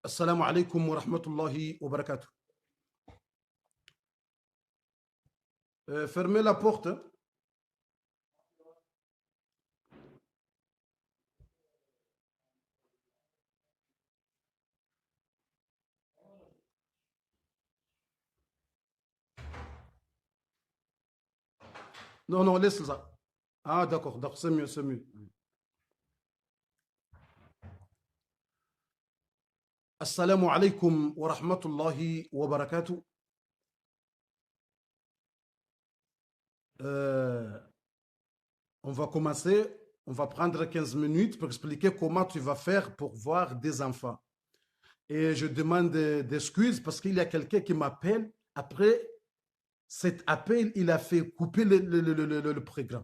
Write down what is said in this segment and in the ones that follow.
Assalamu alaikum wa rahmatullahi wa barakatuh. Fermez la porte. Non, non, laisse ça. Ah, d'accord, c'est mieux, c'est mieux. Assalamu alaikum wa rahmatullahi wa barakatuh. On va commencer, on va prendre 15 minutes pour expliquer comment tu vas faire pour voir des enfants. Et je demande d'excuses parce qu'il y a quelqu'un qui m'appelle. Après cet appel, il a fait couper le programme.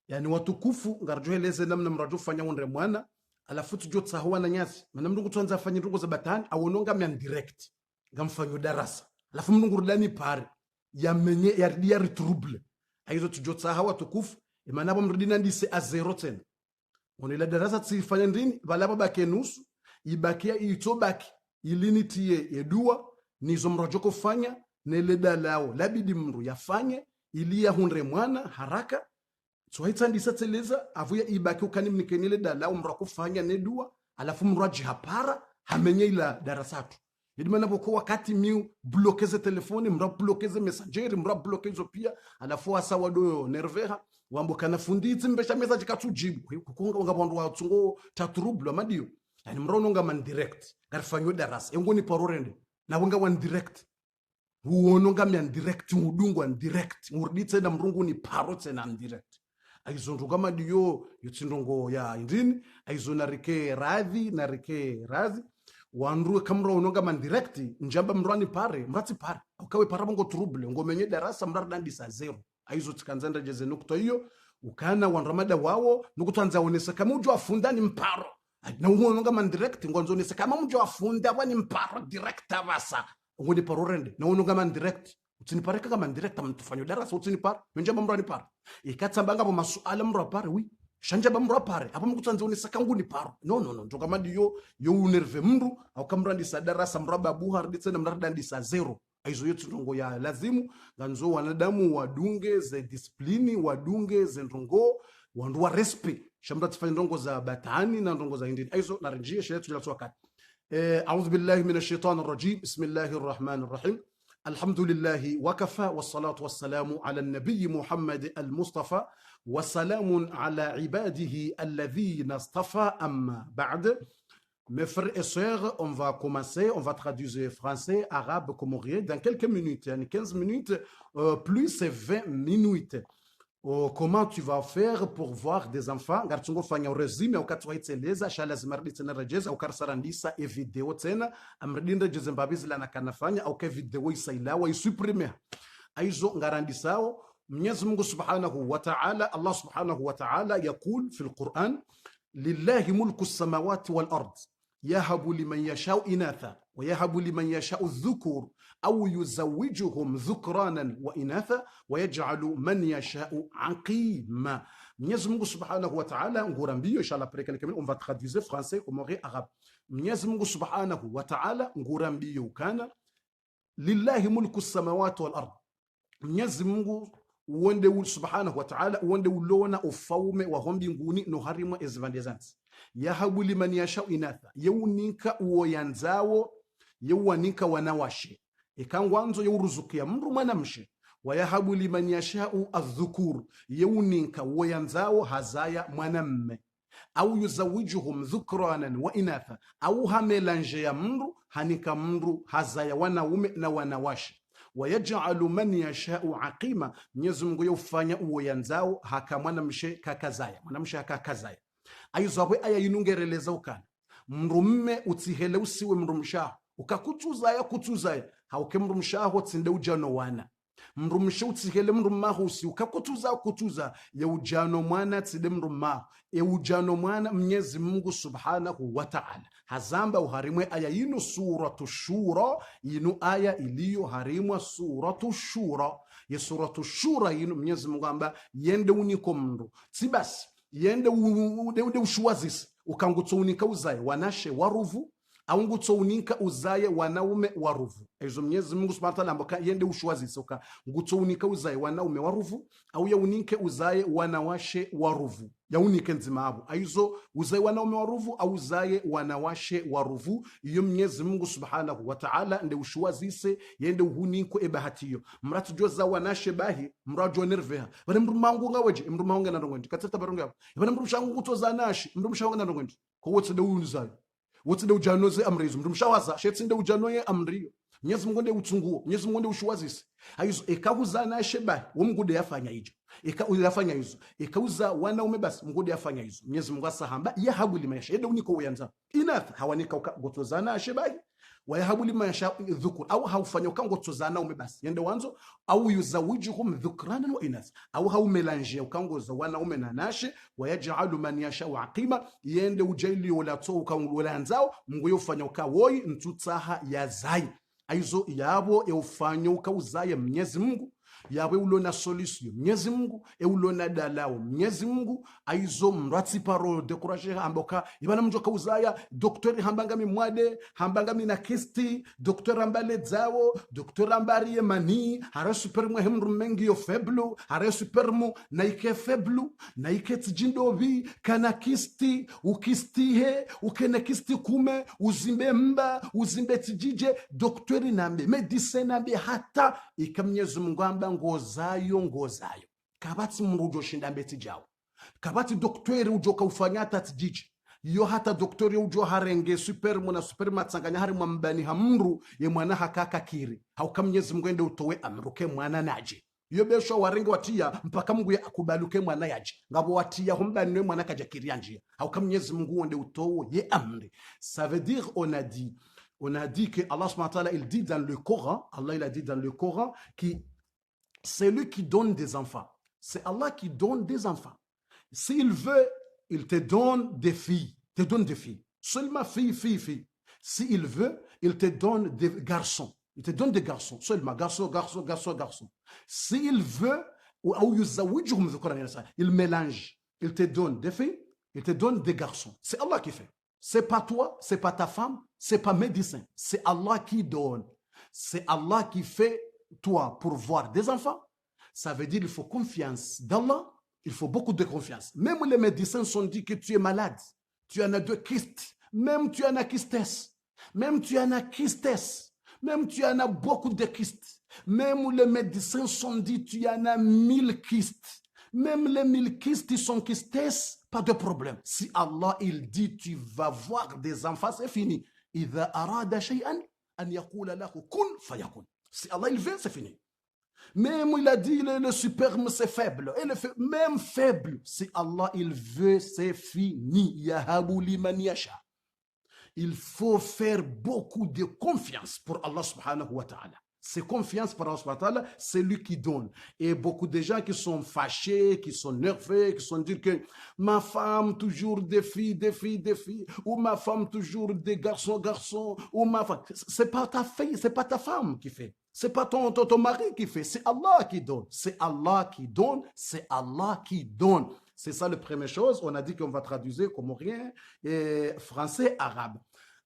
Yani watukufu ngarjueleze namna mraju fanya unre mwana alafu tujue tsahuwa na nyasi mana mnungu tuanza fanya ndugu za batani awononga myan direct ngamfanyo darasa alafu mnungu rudani pare ya menye ya retrouble aizo tujue tsahawa tukufu imanabo mrudina ndise a zero tena onela darasa tsifanya ndini balaba bake nusu ibakia itobaki ilinitie edua nizo mraju kufanya nele dalao labidi mru yafanye ili ya hunre mwana haraka so haitsandisa tseleza avuya ibaki ukani mnikenile dala umra kufanya nedua alafu mraji hapara hamenye ila darasatu yidimana boko wakati miu blokeze telefoni mra blokeze messengeri mra blokezo pia alafu asa wado nerveha wambo kana funditsi mbesha message katujibu kukunga ungabondo wa tsungo tatrublo madio yani mra unonga man direct garfanyo darasa engoni parorende na wenga wan direct huononga man direct ngudungwa direct ngurditse na mrungu ni parotse na direct aizondo kama diyo yutsindongo ya indini aizo narike radhi wanru kamro ononga man direct njamba mrani pare mrati pare ukawe para bongo trouble ngomenye darasa mrarandi sa zero aizo tikanzanda jeze nukto hiyo ukana wanramada wao nukutanza onesa kama ujo afunda ni mparo na ononga man direct ngonzo onesa kama ujo afunda wani mparo direct avasa ngodi parorende na ononga man direct utinipareka kama direct amtufanyo darasa utinipara menjamba mrani pare ikatsambanga bo masuala mro pare wi shanja bamro pare apo mkutanza unisa kangu ni paro no ndoka madi yo unerve mru au kamrandi sa darasa mraba buhar ditsena mrandandi sa zero aizo yetu ndongo ya lazimu ganzo wanadamu wadunge ze discipline wadunge ze ndongo wandu wa respect shamra tufanya ndongo za batani na ndongo za indini aizo na rejea shetu la wakati a'udhu billahi minash shaitanir rajim bismillahir rahmanir rahim الحمد لله وكفى والصلاة والسلام على النبي محمد المصطفى والسلام على عباده الذين اصطفى أما بعد. Mes frères et sœurs, on va commencer, on va traduire français, arabe, comorien dans quelques minutes, 15 minutes, plus c'est 20 minutes. Comment tu vas faire pour voir des enfants? Gartungo fanya resume au katwaitseleza shala zimardi tena rejeza au karsarandisa e video tena amrdinda jezembabizi la nakanafanya au ke video isailawa isupprimer aizo ngarandisao. Mwenyezi Mungu Subhanahu wa Ta'ala, Allah Subhanahu wa Ta'ala يقول في القرآن لله ملك السماوات والأرض يهب لمن يشاء إناثا ويهب لمن يشاء الذكور أو يزوجهم ذكرانا وإناثا ويجعل من يشاء عقيما. Mwenyezi Mungu Subhanahu wa Ta'ala ngurambio inshallah après quelques minutes on va traduire français comorien arabe. Mwenyezi Mungu Subhanahu wa Ta'ala ngurambio kana lillahi mulku samawati wal ard. Mwenyezi Mungu uwende Subhanahu wa Ta'ala uwende ulona ufaume wa hombi nguni no harimo ezvandezansi yahabu liman yashau inatha yeuninka uoyanzawo yeuwaninka wanawashe ikangwanzo yeuruzukia mru mwanamshe wayahabu liman yashau adhukur yeuninka uoyanzawo hazaya mwanamme au yuzawijuhum dhukranan wa inatha au hamelanje ya mru hanika mru hazaya wanaume na wanawashe wayaj'alu man yasha'u aqima. Mwenyezi Mungu yufanya uoyanzao haka mwanamshe kakazaya mwanamshe kakazaya ayizabwe aya yinungereleza ukana mrumme utsihele usiwe mrumsha ukakutuzaya kutuzaya hauke mrumsha tsinde ujano wana mrumsha utsihele mrumaho usi ukakutuza kutuza ya ujano mwana tside mrumaho ujano mwana. Mwenyezi Mungu Subhanahu wa Ta'ala hazamba uharimwe aya yinu suratu shura yinu aya iliyo harimwa suratu shura ya suratu shura yinu Mwenyezi Mungu amba yende uniko mndu sibasi yende ude ushuwazisi ukangutso unika uzaye wanashe waruvu au ngutso uninka uzaye wanaume waruvu. Ezo Mwenyezi Mungu Subhanahu wa Ta'ala amboka yende ushwazi soka ngutso uninka uzaye wanaume waruvu au ya uninke uzaye wanawashe waruvu ya unike nzima abo aizo uzaye wanaume waruvu au uzaye wanawashe waruvu. Iyo Mwenyezi Mungu Subhanahu wa Ta'ala nde ushwazise yende uhuninko ebahatiyo mratu joza wanashe bahi mrajo nerveha bane mrumangu ngaweje mrumangu na ndongondi katata baronga bane mrushangu ngutoza nashi mrumshangu na ndongondi ko wotse de uzaye wotse de ujanoze amrizo mrumshawaza shetsi nde ujanoye amriyo. Mwenyezi Mungu nde utsunguo, Mwenyezi Mungu nde ushwazise aizo ekahuza na sheba wo mgude yafanya hijo yafanya hizo ekauza wanaume basi mgude yafanya hizo. Mwenyezi Mungu asahamba yahabu limayasha yede uniko uyanza inath hawanika gotozana sheba wa yahabu limayasha dhukur au haufanya ukangotozana ume basi yende wanzo au yuzawijuhum dhukranan wa inath au haumelange ukangoza wanaume na nashe wa yaj'alu man yasha wa aqima yende ujaili wala to ukangolanzao mguyo ufanya ukawoi ntutsaha ya zai aizo yabo eufanya ukauzaye Mwenyezi Mungu yawe ulona solution Mwenyezi Mungu ulona dalao Mwenyezi Mungu aizo mratsi paro decourage amboka ibana mjoka uzaya doktori hambanga mimwade hambanga mina kisti doktori ambale zao doktori ambari mani hara super muhimru mengi yo feblu hara supermu na ike feblu na ike tjindovi kana kisti ukistihe ukene kisti kume uzimbe mba uzimbe tjije doktori nambe medicine nambe hata ikamnyezu Mungu amba ngozayo kabati mrujo shinda mbeti jao kabati doktori ujoka ufanya tatjiji yo hata doktori ujo harenge super mwana super matsanganya hari mwambani hamru ye mwana hakaka kiri haukamnyezi Mungu ende utowe amruke mwana naje yo besho warenge watia mpaka Mungu akubaluke mwana yaje ngabo watia humbani mwana kaja kiria njia haukamnyezi Mungu ende utowe ye amri. Ça veut dire on a dit que Allah subhanahu wa ta'ala il dit dans le Coran, Allah il a dit dans le Coran qui c'est lui qui donne des enfants. C'est Allah qui donne des enfants. S'il veut, il te donne des filles. Te donne des filles. Seulement filles. S'il veut, il te donne des garçons. Il te donne des garçons. Seulement garçons. S'il veut, il mélange. Il te donne des filles, il te donne des garçons. C'est Allah qui fait. C'est pas toi, c'est pas ta femme, c'est pas médecin. C'est Allah qui donne. C'est Allah qui fait toi pour voir des enfants. Ça veut dire qu'il faut confiance d'Allah, il faut beaucoup de confiance. Même les médecins sont dit que tu es malade, tu en as 2 kystes, même tu en as kystes, même tu en as beaucoup de kystes. Même les médecins sont dit tu en as 1000 kystes. Même les 1000 kystes ils sont kystes, pas de problème. Si Allah il dit tu vas voir des enfants, c'est fini. إذا أراد شيئا أن يقول له كن فيكون. Si Allah il veut, c'est fini. Même il a dit le sperme c'est faible. Et même faible, si Allah il veut, c'est fini. Yahabu liman yasha. Il faut faire beaucoup de confiance pour Allah subhanahu wa ta'ala. C'est confiance pour Allah subhanahu wa ta'ala, c'est lui qui donne. Et beaucoup de gens qui sont fâchés, qui sont nerveux, qui sont dire que ma femme toujours des filles, ou ma femme toujours des garçons, ou ma femme. C'est pas ta fille, c'est pas ta femme qui fait. C'est pas ton mari qui fait, c'est Allah qui donne. C'est Allah qui donne, c'est Allah qui donne. C'est ça la première chose. On a dit qu'on va traduire comorien, français, arabe.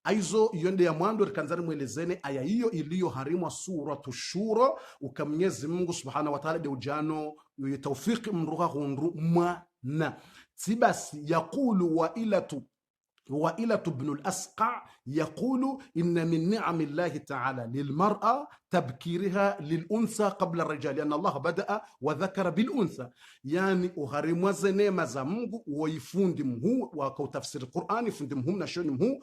Aizo yonde ya mwando kanzani mwelezene aya hiyo iliyoharimwa suratu Shura ukamnyezi Mungu subhanahu wa ta'ala de ujano tawfiq mruha hunru mwana tibasi yaqulu وائلة بن الأسقع يقول إن من نعم الله تعالى للمرأة تبكيرها للأنثى قبل الرجال لأن الله بدأ وذكر بالأنثى يعني أغرم وزنما زمغ ويفندم هو وكو تفسير القرآن يفندم هم نشونم هو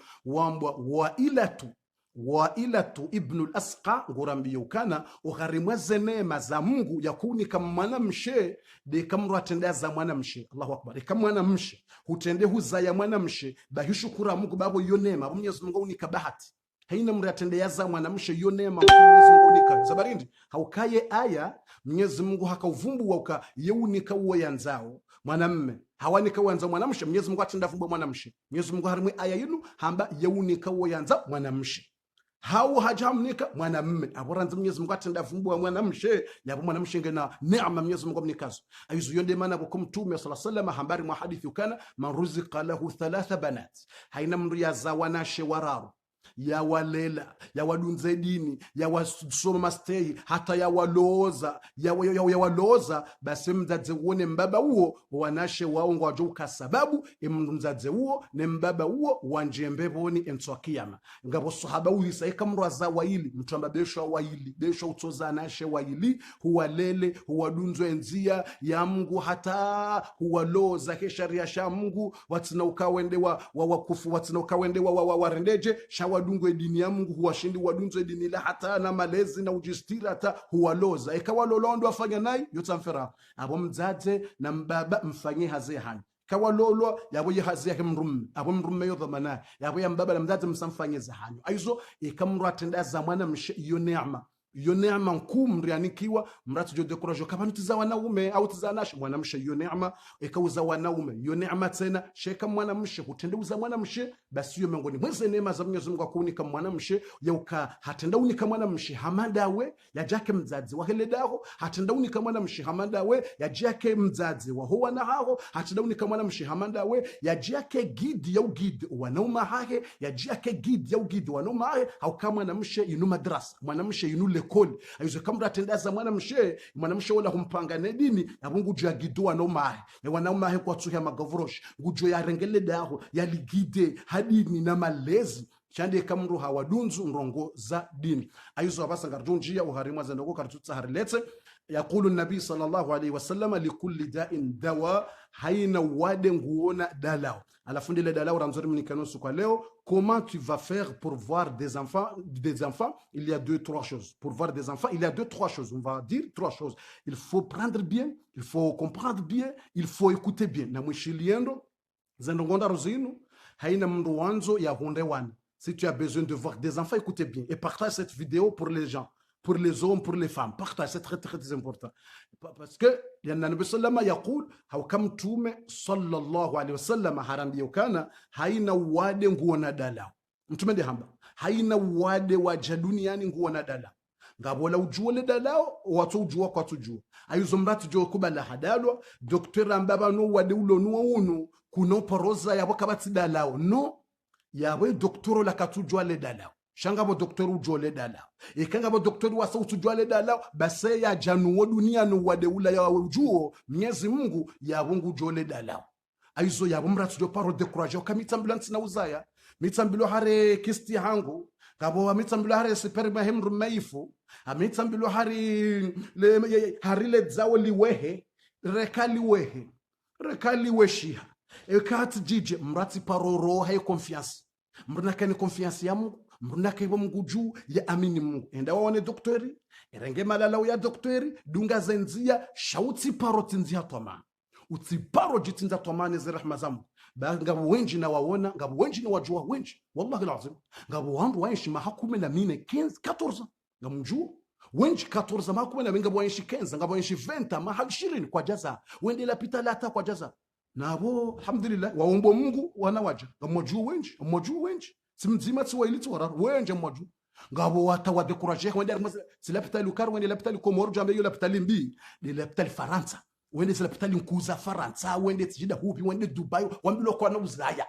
وائلة ابن الأسقع غرامبيو كان أغرم وزنما زمغ يكوني كمانا مشي de kamru atendeza mwana mshe Allahu akbar kamwana mshe hutende huzaya mwana mshe bahishukura Mungu babo yonema Mwenyezi Mungu unika bahati haina mri atendeza mwana mshe yonema Mwenyezi Mungu unika zabarindi haukaye aya Mwenyezi Mungu hakauvumbu wauka yeunika uwe yanzao mwanamme hawanika wanza mwanamshe Mwenyezi Mungu atenda vumbu mwanamshe Mwenyezi Mungu harimwe aya yinu hamba yeunika uwe yanza mwanamshe hau hajamnika mwanamme aboranze Mwenyezi Mungu atenda vumbua mwanamshe yabo mwanamshe ngena neema Mwenyezi Mungu mnikazo ayuzu yonde maana kwa mtume sallallahu alayhi wasallam hambari mwa hadithi kana man ruziqa lahu 3 banat haina mru ya zawanashe wararu ya walela ya wadunze dini ya wasoma mastei hata ya waloza ya waloza basi mzaze uone mbaba huo wanashe waongo wajuka sababu mzaze huo ne mbaba huo wanjembeboni enswa kiyama ngabo sahaba ulisa ikamraza waili mtamba besho utoza nashe waili huwalele huwadunzo enzia ya Mungu hata huwaloza ke sharia sha Mungu watina ukawende wa wakufu watina ukawende wa warendeje shawadungwe dini ya Mungu huwashindi wadunzo dini la hata na malezi na ujistira hata huwaloza ikawalolondo afanya nayo yotamfera abo mzaze na mbaba mfanye haze hani kawalolo yabo yehazi yake mrumme abo mrumme yo dhamana yabo ya mbaba na mzaze msamfanye zahanyo aizo ikamratenda zamana mshe iyo neema nkuu mrianikiwa mratu jo dekorajo kama ntiza wanaume au tizanashi mwanamshe iyo neema ikauza wanaume iyo neema tena sheka mwanamshe kutendeuza mwanamshe basi yo miongoni mweze neema za Mwenyezi Mungu akunika mwanamshe yauka hatenda unika mwanamshe hamadawe yajake mzazi wahele daho hatenda unika mwanamshe hamadawe yajake mzazi waho na hao hatenda unika mwanamshe hamadawe yajake gidi ya ugidi wanaume hahe yajake gidi ya ugidi wanaume hahe au kama mwanamshe inu madrasa mwanamshe inu lekoli aizo kamra tendaza mwanamshe wala humpanga nedini yabungu jya gidwa no mahe ya wanaume hahe kwa tsuya magavrosh gujo ya rengele daho ya ligide hadini na malezi chande kamru hawadunzu nrongo za dini aizo abasa ngarjonjia uharimwa zanoko kartutsa hariletse يقول النبي صلى الله عليه وسلم لكل داء دواء haina wade nguona dalao alafu ndile dalao ramzori mnikanosu kwa leo comment tu vas faire pour voir des enfants il y a deux trois choses pour voir des enfants il y a deux trois choses on va dire trois choses il faut prendre bien il faut comprendre bien il faut écouter bien na mwishiliendo zendongonda rozinu haina mndu wanzo ya hunde wan si tu as besoin de voir des enfants écoutez bien et partage cette vidéo pour les gens pour les hommes, pour les femmes. Partage, c'est très, très, très important. Parce que, il y a un Nabi Sallama yaqul, hawkam tume sallallahu alayhi wa sallam, haram yukana, haina wade nguona dala. Mtume de hamba. Haina wade waja duniani nguona dala. Ngabola ujua le dalao, watu ujua kwa tujua. Ayuzo mratu jua kubala hadalwa, doktora mbaba no wade ulo nuwa unu, kuno paroza ya wakabati dalao. No, yawe doktoro la katujua le dalao. Shangabo doktoru jole dala ikangabo doktoru wa sautu jole dala base ya janu dunia no wade ula ya ujuo Mwenyezi Mungu ya Mungu jole dala aizo ya bumra tujo paro decourage kamitambulance na uzaya mitambulo hare kisti hangu ngabo mitambulo hare superma hemru maifu mitambulo hari le zawo liwehe rekali weshiha ekati jije mrati paro roho confiance mruna kani confiance ya Mungu mrunaka ibo mguju ya amini Mungu enda waone doktori erenge malala ya doktori dunga zenzia shauti paro tinzia toma utiparo jitinza toma ne zirahma zamu ngabo wenji na waona ngabo wenji na wajua wenji wallahi alazim ngabo wandu waishi mahakume na mine 15 14 ngamjua wenji 14 mahakume na ngabo waishi 15 ngabo waishi 20 mahal 20 kwa jaza wende la pita lata kwa jaza nabo alhamdulillah waombo Mungu wanawaja ngamjua wenji simzima tsiwailiti warar wenje mwaju ngabo wata wa decourager wende silapitali ukar wende lapitali komoro jambe yo lapitali mbi de lapitali Faransa wende silapitali nkuza Faransa wende tijida hubi wende Dubai wambilo kwa na uzaya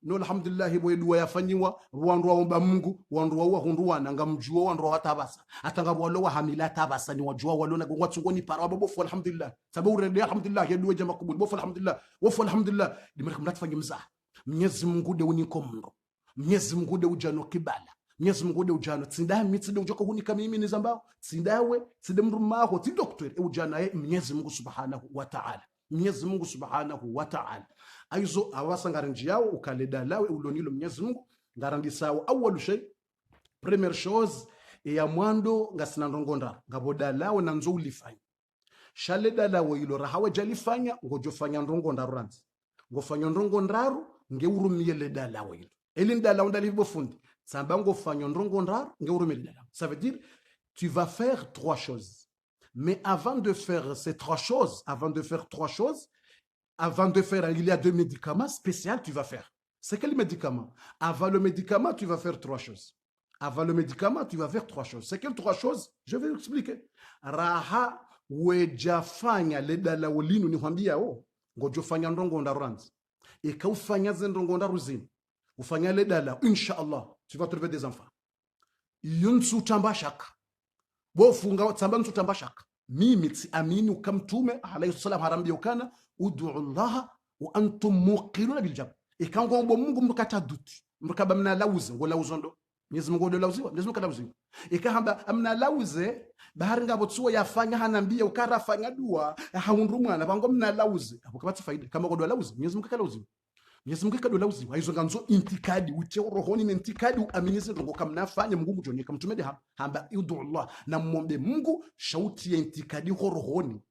no alhamdulillah boyedu yafanyiwa wandu waomba Mungu wandu wa hundu wana ngamjua wandu hata basa atangabo walo wa hamila tabasa ni wajua walo na gongwa tsungoni para bofu alhamdulillah sababu redi alhamdulillah yedu jama kubul bofu alhamdulillah wofu alhamdulillah dimreka mnatfanye mzah Mwenyezi Mungu de uniko mndo Mwenyezi Mungu de ujano kibala Mwenyezi Mungu de ujano tsindawe mitside ujoko hunika mimi ni zambao tsindawe tside mrumaho ti doctor ujana ye Mwenyezi Mungu subhanahu wa ta'ala Mwenyezi Mungu subhanahu wa ta'ala aizo awasa ngaranji yao ukaleda lawe ulonilo Mwenyezi Mungu ngarandi sawa awalu shay première chose ya mwando ngasina ndongonda ngaboda lawe na nzo ulifanya shale dalawe ilo rahawe jalifanya ngojofanya ndongonda ranzi ngofanya ndongondaru ngeurumie le dalawe ilo elinda la ondali bofundi sambango fanyo ndrongo ndar ngeurumela ça veut dire tu vas faire trois choses mais avant de faire ces trois choses il y a deux médicaments spéciaux tu vas faire c'est quel médicament avant le médicament tu vas faire trois choses c'est quelles trois choses je vais expliquer raha wejafanya ledala wolinu ni kwambia ngojofanya ndrongo ndaranzi ikaufanya zendrongo ndaruzini ufanya ledala insha Allah tu vas trouver des enfants. Yunsu tambashaka. Bofunga tsamba nsu tambashaka. Mimi tsi amini ukamtume alayhi salam harambia ukana ud'u Allah wa antum muqinuna bil jab. Ikango Mungu mkata duti. Mkaba mna lauze ngo lauzondo. Mwenyezi Mungu ndio lauziwa. Mwenyezi Mungu lauziwa. Ikahamba amna lauze bahari ngabo tsuwa yafanya hanambia ukara fanya dua haundu mwana bango mna lauze. Hapo kabati faida kama ngo lauze Mwenyezi Mungu kalauziwa. Mwenyezi Mungu kado lauziwa. Hizo nganzo intikadi uche rohoni ni intikadi uaminize ngo kamnafanya Mungu mjonika mtumede hamba ud'u Allah na muombe Mungu shauti ya intikadi rohoni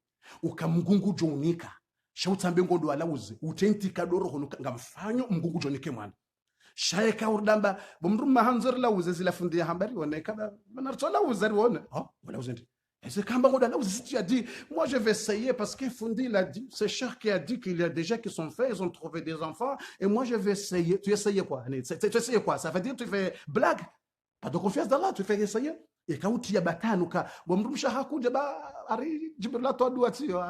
ukamngungu jonika. Shauti ambe ngo ndo lauze uche intikadi rohoni ngamfanyo Mungu jonike mwana. Shaika urdamba bomruma hanzor lauze zila fundi hambari wone kada banarto lauze wone wala uzendi c'est kamba ngoda lauze tu as dit moi je vais essayer parce que fundi l'a dit c'est cher qui a dit qu'il y a déjà qui sont faits ils ont trouvé des enfants et moi je vais essayer tu essayes quoi tu essayes quoi ça veut dire tu fais blague pas de confiance d'Allah tu fais essayer et kauti ya batanuka bomrumsha hakuja ba ari jibrila to dua tio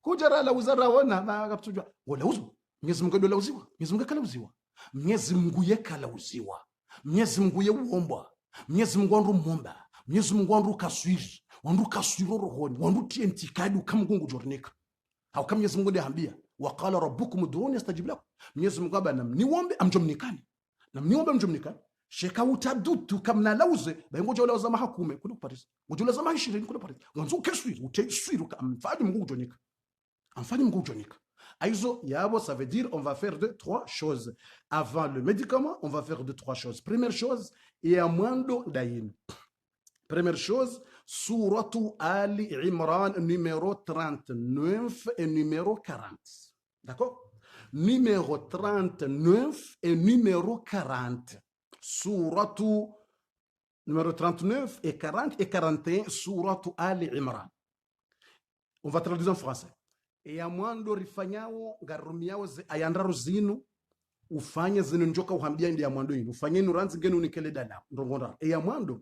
kuja la lauze raona na kaptujwa wala uzu Mwenyezi Mungu ndo lauziwa Mwenyezi Mungu kalauziwa Mwenyezi Mungu yekalauziwa Mwenyezi Mungu yeuomba Mwenyezi Mungu wandu muomba Mwenyezi Mungu wandu kaswiri wandu kaswiro rohoni wandu tientikadi ukamgungu jornika au kama Mwenyezi Mungu ndiambia waqala rabbukum ud'uni astajib lakum Mwenyezi Mungu abana niombe amjomnikani na niombe amjomnikani sheka utadutu kamna lauze baingoja lauza mahakume kuna Paris ngoja lauza mahishiri kuna Paris wanzu kaswiri uteswiri ukamfanye Mungu jonika amfanye Mungu jonika. Aizo, yabo, ça veut dire on va faire trois choses. Avant le médicament, on va faire trois choses. Première chose, Yamando Dayin. Première chose, Suratu Ali Imran numéro 39 et numéro 40. D'accord? Numéro 39 et numéro 40. Suratu numéro 39 et 40 et 41, Suratu Ali Imran. On va traduire en français. E amwando rifanyao ngarumiao ayandaro zinu ufanye zinu njoka uhambia ndi amwando yinu ufanye nuranzi ngenu unikele dala ndongonda e amwando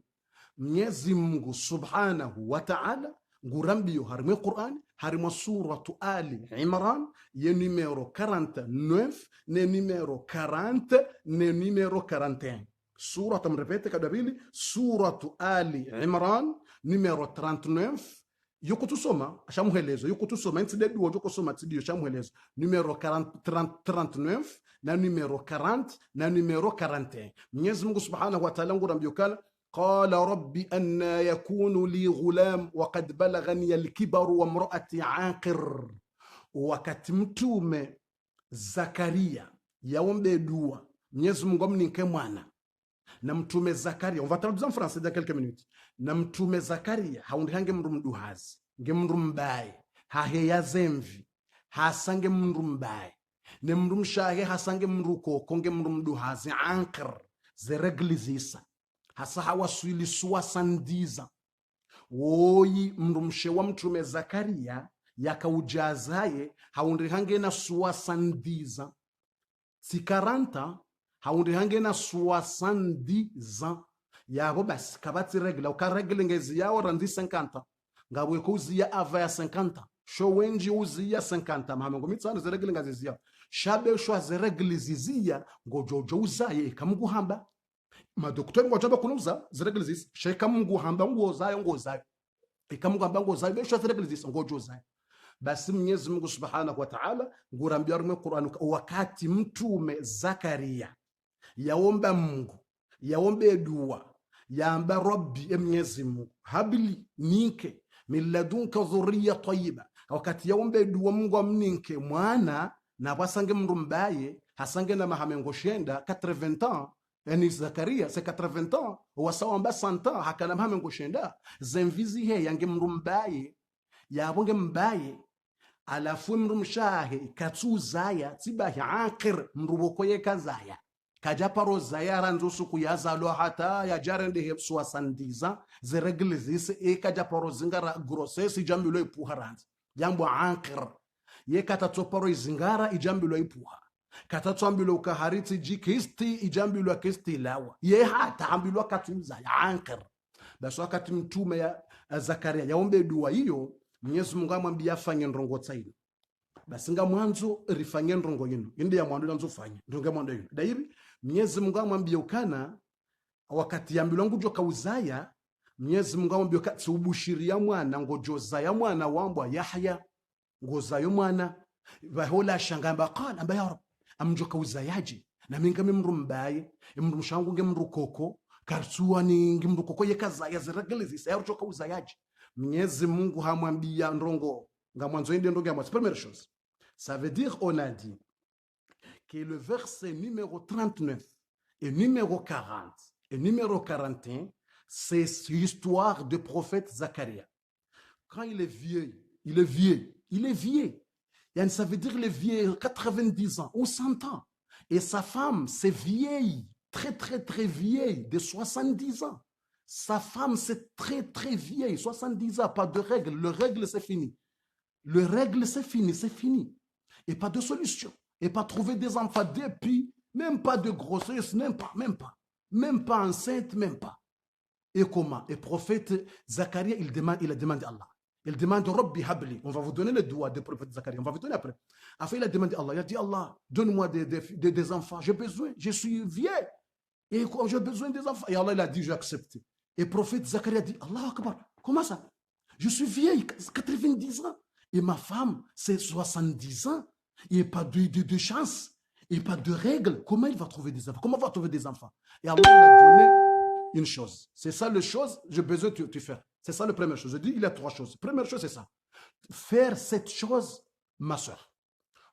Mwenyezi Mungu subhanahu wa ta'ala ngurambiyo harimwe Qur'an harimwe suratu Ali Imran ye numero 49 ne numero 40 ne numero 41 suratu mrepete kadabili suratu Ali Imran numero 39 yoko tusoma shamuhelezo yoko tusoma ntide duo yoko soma tidio shamuhelezo numero 39 na numero 40 na numero 41 Mwenyezi Mungu subhanahu wa ta'ala ngurambio kala qala rabbi anna yakunu li ghulam wa qad balaghani al-kibar wa imra'ati 'aqir wakati mtume Zakaria yaombe dua Mwenyezi Mungu amninke mwana na mtume Zakaria on va traduire en français dans quelques minutes na mtume Zakaria haundihange mndu mduhazi nge mndu mbaye haheya zemvi hasange mndu mbaye ne mndu mshahe hasange mndu koko nge mndu mduhazi ankr zereglizisa hasa hawaswili suwasandiza woyi mndu mshe wa mtume Zakaria yakaujazaye haundihange na suwasandiza si 40 haundihange na suwasandiza yabo basi kabati regla ukaregle ngezi yao randi 50 ngabwe kuzia ava ya 50 sho wenji uzia 50 mahamengo mitsana zeregle ngezi yao shabe sho zeregle zizia ngojojo uzaye kamuguhamba madoktori ngojaba kunuza zeregle zisi sheka munguhamba ngozayo ngozayo ikamuguhamba ngozayo besho zeregle zisi ngojozayo basi Mwenyezi Mungu subhanahu wa ta'ala ngurambia rume Qur'an wakati mtume Zakaria yaomba Mungu yaombe dua yaamba rabbi Mwenyezi Mungu habli ninke min ladunka dhurriya tayyiba wakati yaombe dua Mungu amninke mwana na basange mndu mbaye hasange na mahamengo shenda 80 ans yani Zakaria c'est 80 ans wasaomba 100 ans hakana mahamengo shenda zemvizi he yange mndu mbaye yabonge mbaye alafu mndu mshahe katsuzaya tibahi akir mndu bokoye kazaya kajaparo zayara nzusu kuyazalo hata ya jarende hepswa sandiza zeregle zise e kajaparo zingara grossesse jambulo ipuharanza jambo ankir ye katatoparo izingara ijambulo ipuha katatwambulo ukahariti jikisti ijambulo kisti lawa ye hata ambulo katuza ya ankir basi wakati mtume ya Zakaria yaombe dua hiyo Mwenyezi Mungu amwambia afanye ndongo tsaini basi nga mwanzo rifanye ndongo yino indi ya mwando nanzo fanya ndonga mwando yino daibi Mwenyezi Mungu amwambia ukana wakati yambilwa ngujo kauzaya Mwenyezi Mungu amwambia kati ubushiria mwana ngojoza ya mwana wambwa Yahya ngoza yo mwana bahola shangamba qala amba ya rab amjo kauzayaji na minga mimru mbaye imru mshangu ngemru koko karsuwa ni ngemru koko yekaza yaziragele zisa yarjo kauzayaji Mwenyezi Mungu hamwambia ndongo ngamwanzo ende ndongo ya première chose ça veut dire on a dit que le verset numéro 39 et numéro 40 et numéro 41 c'est l'histoire du prophète Zacharia. Quand il est vieux, ça veut dire il est vieux, 90 ans ou 100 ans. Et sa femme, c'est vieille, très, très, très vieille, de 70 ans. Sa femme, c'est très, très vieille, 70 ans, pas de règle. Le règle, c'est fini. Le règle, c'est fini. Et pas de solution. Et pas trouver des enfants depuis, même pas de grossesse, même pas. Même pas enceinte, même pas. Et comment? Et prophète Zacharia, il demande à Allah. Il demande Rabbi Habli. On va vous donner le doigt du prophète Zacharia. On va vous donner après. Après, il a demandé à Allah. Il a dit Allah, donne-moi des enfants. J'ai besoin. Je suis vieux. Et j'ai besoin des enfants. Et Allah, il a dit, j'ai accepté. Et prophète Zacharia a dit, Allah Akbar. Comment ça? Je suis vieille, 90 ans. Et ma femme, c'est 70 ans. Il n'y a pas de chance. Il n'y a pas de règles. Comment il va trouver des enfants? Comment il va trouver des enfants? Et Allah, il a donné une chose. C'est ça le chose, j'ai besoin de te faire. C'est ça la première chose. Je dis, il y a 3 choses. Première chose, c'est ça. Faire cette chose, ma soeur.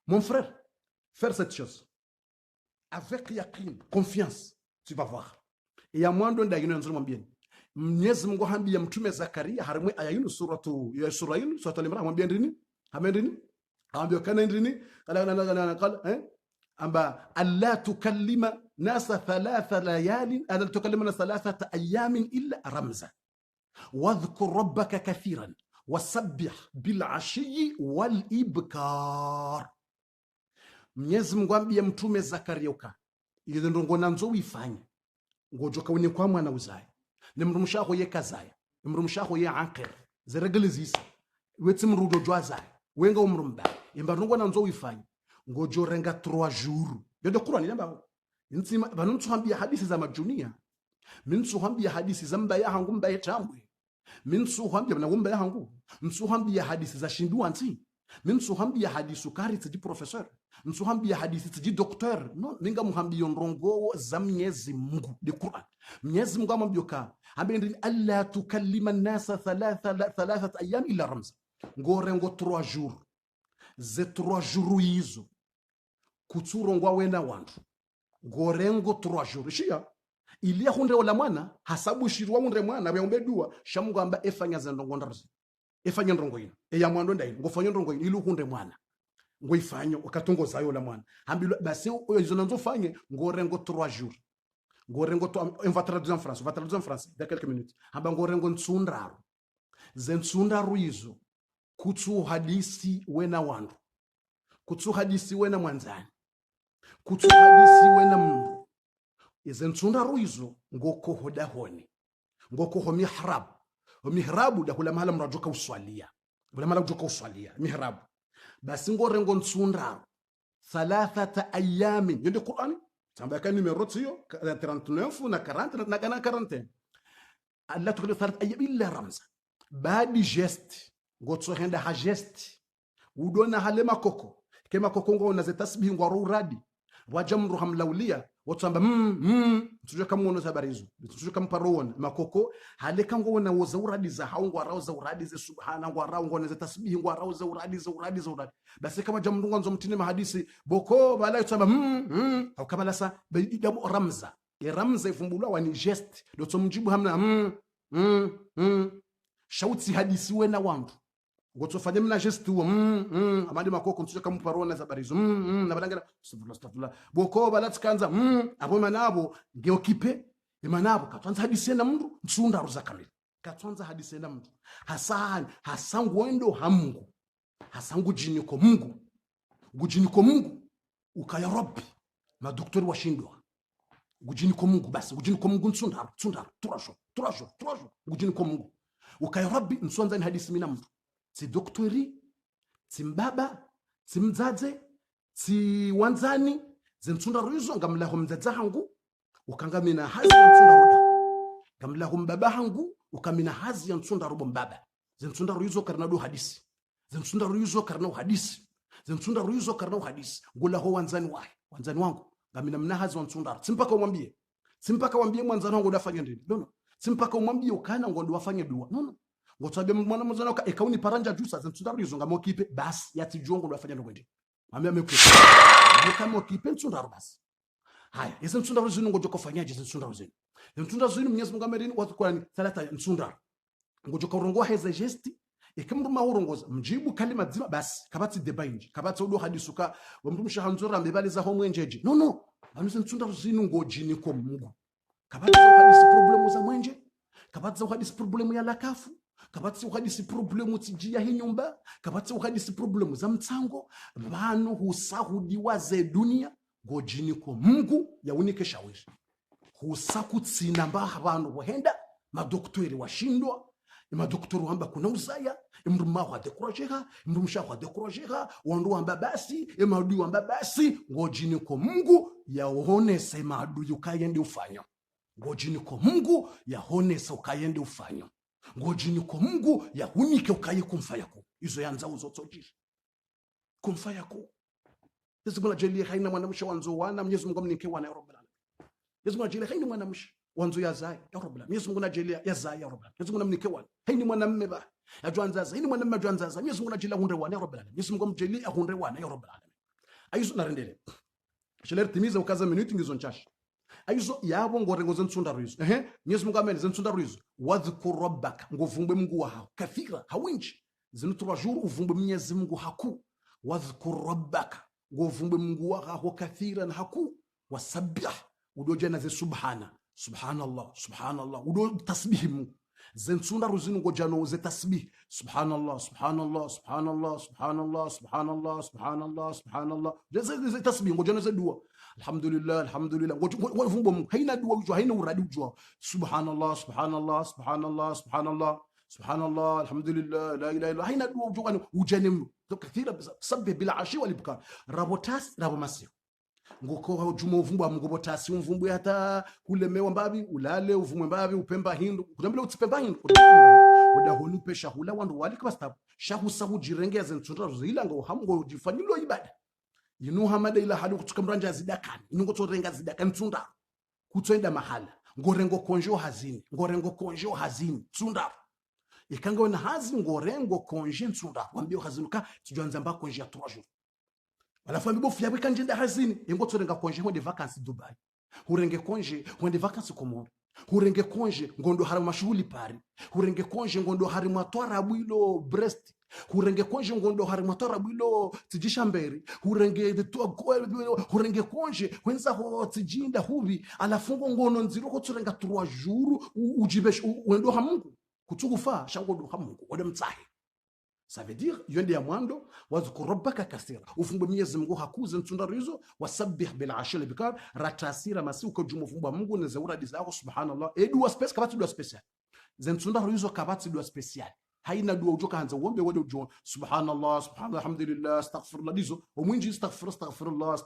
Mon frère, faire cette chose. Avec yaqin, confiance, tu vas voir. Et il y a moins d'un d'ailleurs, nous allons bien. Mwenyezi Mungu hambia mtume Zakaria harimwe aya yinu suratu ya sura yinu suratu al-Imran mwambia ndini hamendini ambia kana ndini kala amba alla tukallima nasa 3 layalin alla tukallimuna 3 ayamin illa ramza wadhkur rabbaka kathiran wasabbih bil ashi wal ibkar. Mwenyezi Mungu ambia mtume Zakaria uka ile ndongo nanzo uifanye ngojoka wini kwa mwana uzai nimrumshako ye kazaya nimrumshako ye aqir ziregelizisa wetsi mrudo jwaza wenga umrumba imba ndongo nanzo uifanye ngojo renga 3 jours yodo Qur'an namba ntsima banuntsambia hadithi za majunia minsuhambia hadithi za mbaya hangu mbaya tambwe minsuhambia na mbaya hangu msuhambia hadithi za shinduanzi minsuhambia hadithi sukari tiji professeur msuhambia hadithi tiji docteur no ninga muhambia ndongo za Mwenyezi Mungu de Qur'an. Mwenyezi Mungu amambioka ambe alla tukallima nasa 3 ayyam illa ramza ngorengo 3 jours ze 3 jours hizo kutsurongwa wena wantu ngorengo 3 jours shia ilia hunde wala mwana hasabu shirwa hunde mwana beombedua shamugamba efanya zendongo ndaruzi efanya ndongo ino eya mwando ndai ngofanya ndongo ino ilu hunde mwana ngoifanya ukatongo zayo la mwana ambilo basi oyo nanzo fanye ngorengo 3 jours ngorengo on va traduire en français dans quelques minutes amba ngorengo ntsundaro zensundaro izo kutsu hadisi wena wandu kutsu hadisi wena mwanzani kutsu hadisi wena mundu izensundaro izo ngoko hodahoni ngoko ho mihrabu da kula mahala mrajoka uswalia kula mahala mrajoka uswalia mihrabu basi ngorengo ntsundaro 3 ayamin yende Qur'ani tamba ka numero tiyo 39 na 40 na 41 Allah tukule 3 ayam illa ramza badi geste ngotso henda ha geste udona halema koko kema koko ngo na zetasbihi ngo ruradi wajamru hamlaulia watamba tuje kama uno habarizo tuje kama parona makoko haleka ngo na wozauradi za haungwa rao za uradi za subhana ngo rao ngo na zetasbihi ngo rao za uradi basi kama jamru ngo mtine mahadisi boko bala yatamba au kama lasa bidamu ramza ya ramza ifumbulwa wani geste ndo mjibu hamna shauti hadisi wena wangu ngotofanye mna geste wo amadi makoko ntuje kama parona za barizo na balangala astaghfirullah boko balatkanza abo manabo ngeokipe imanabo katwanza hadisi na mndu nsunda ruza kamili katwanza hadisi na mndu hasangu wendo hamungu hasangu jini ko Mungu ukaya rabbi madoktori washindwa gujini ko Mungu basi gujini ko Mungu nsunda turasho gujini ko Mungu ukaya rabbi nsonza ni hadisi mina mndu si doktori si mbaba si mzaze si wanzani zensunda ruzo ngamlaho mzaza hangu ukangamina hazi nsunda ruda kamla humbaba hangu ukamina hazi ya nsunda robo mbaba zensunda ruizo karna do hadisi zensunda ruizo karna hadisi zensunda ruizo karna hadisi ngula ho wanzani wangu ngamina mna hazi wa nsunda simpaka umwambie mwanzani wangu udafanya ndini no simpaka umwambie ukana ngondo wafanye dua no ngotabe mwana mwanzani ka ekauni paranja jusa zensunda ruizo ngamokipe basi yatijongo udafanya ndini mwambie amekupa kama kipe nsunda basi haya hizo nsunda ruizo ngojo kufanyaje nsunda ruizo nsunda ruizo Mwenyezi Mungu amerini watu kwa salata nsunda ngojo kaurongoa heza gesti ikimruma urongoza mjibu kalima dzima basi kabati debainji kabati udo hadisuka wamrumsha hanzora mbebaliza ho mwenjeje no banuze nsunda ruzinu ngojini ko Mungu kabati hadisi problemu za mwenje kabati hadisi problemu ya lakafu kabati hadisi problemu tijia hinyumba kabati hadisi problemu za mtsango banu husahudiwa ze dunia ngojini ko Mungu yaunike shawishi husakutsina mbaha abantu bohenda madoktori washindwa madoktori wamba kuna uzaya imruma wa dekurajeha imrumsha wa dekurajeha wandu wamba basi emadu wamba basi ngojini ko Mungu yaonese madu yukayende ufanya ngojini ko Mungu yaonese ukayende ufanya ngojini ko Mungu yahunike ukaye kumfaya ko izo yanza uzotsojisha kumfaya ko Yesu jeli haina mwanamsha wanzo wana Mwenyezi Mungu mnike wana ya Rabbul Alamin Yesu jeli haina mwanamsha wanzo ya zai ya Rabbul Alamin Yesu Mungu najelia ya zai ya Rabbul Alamin Yesu Mungu mnike wana haini mwanamme ba yajanzaza haini mwanamme yajanzaza Yesu Mungu najelia hunde wana ya Rabbul Alamin Yesu Mungu mjelia hunde wana ya Rabbul Alamin ayizo narendele sheler timiza ukaza minuti ngizo nchashi ayizo yabo ngorengoze nsunda ruizo Yesu Mungu amene nsunda ruizo wadhkur rabbaka ngovumbwe Mungu wao kathira hawinji zinutura juru uvumbwe Mwenyezi Mungu haku wadhkur rabbaka ngovumbwe Mungu wao kathiran haku wasabbih udojana ze subhanallah udo tasbih Mungu zensunda ruzinu ngojano ze tasbih subhanallah ze tasbih ngojano ze dua alhamdulillah ngojano Mungu haina dua ujwa haina uradi ujwa subhanallah alhamdulillah la ilaha illa haina dua ujwa ujane kathira sabbih bil ashi wal ibkar rabotas rabomasi ngoko juma uvumbu amngobotasi umvumbu hata kulemewa mbabi ulale uvumwe mbabi upemba hindu kutambile utipemba hindu oda honu pesha hula wandu wali kwastabu shahu sabu jirengeza nsunda zila ngo hamgo jifanyilo ibada yinu hamada ila hali kutuka mranja zidakani inungo torenga zidakani nsunda kutoenda mahala ngorengo konjo hazini nsunda ikanga wana hazi ngorengo konje nsunda wambio hazinuka tujuanza mba konje ya 3 jours alafu ambibo fiabwe kanjenda hazini ingo torenga konje ho de vacances Dubai hurenge konje ho de vacances Komoro hurenge konje ngondo hari mashughuli pari hurenge konje ngondo hari matwara bwilo Brest hurenge konje ngondo hari matwara bwilo tijishamberi hurenge konje wenza ho tijinda hubi alafu ngono nziro ko torenga 3 jours ujibesh wendo ha Mungu kutukufa shango do ha Mungu wode mtsahi. Ça veut dire yende ya mwando wazkur rabbaka kathira ufumbe Mwenyezi Mungu hakuze nsunda rizo wasabbih bil ashil bikar ratasira masiuko jumu fumba Mungu ne zaura dizako subhanallah edu space kabati do special zentsunda rizo kabati do special haina dua ujoka hanza wombe wode ujo subhanallah alhamdulillah astaghfirullah dizo omwinji astaghfirullah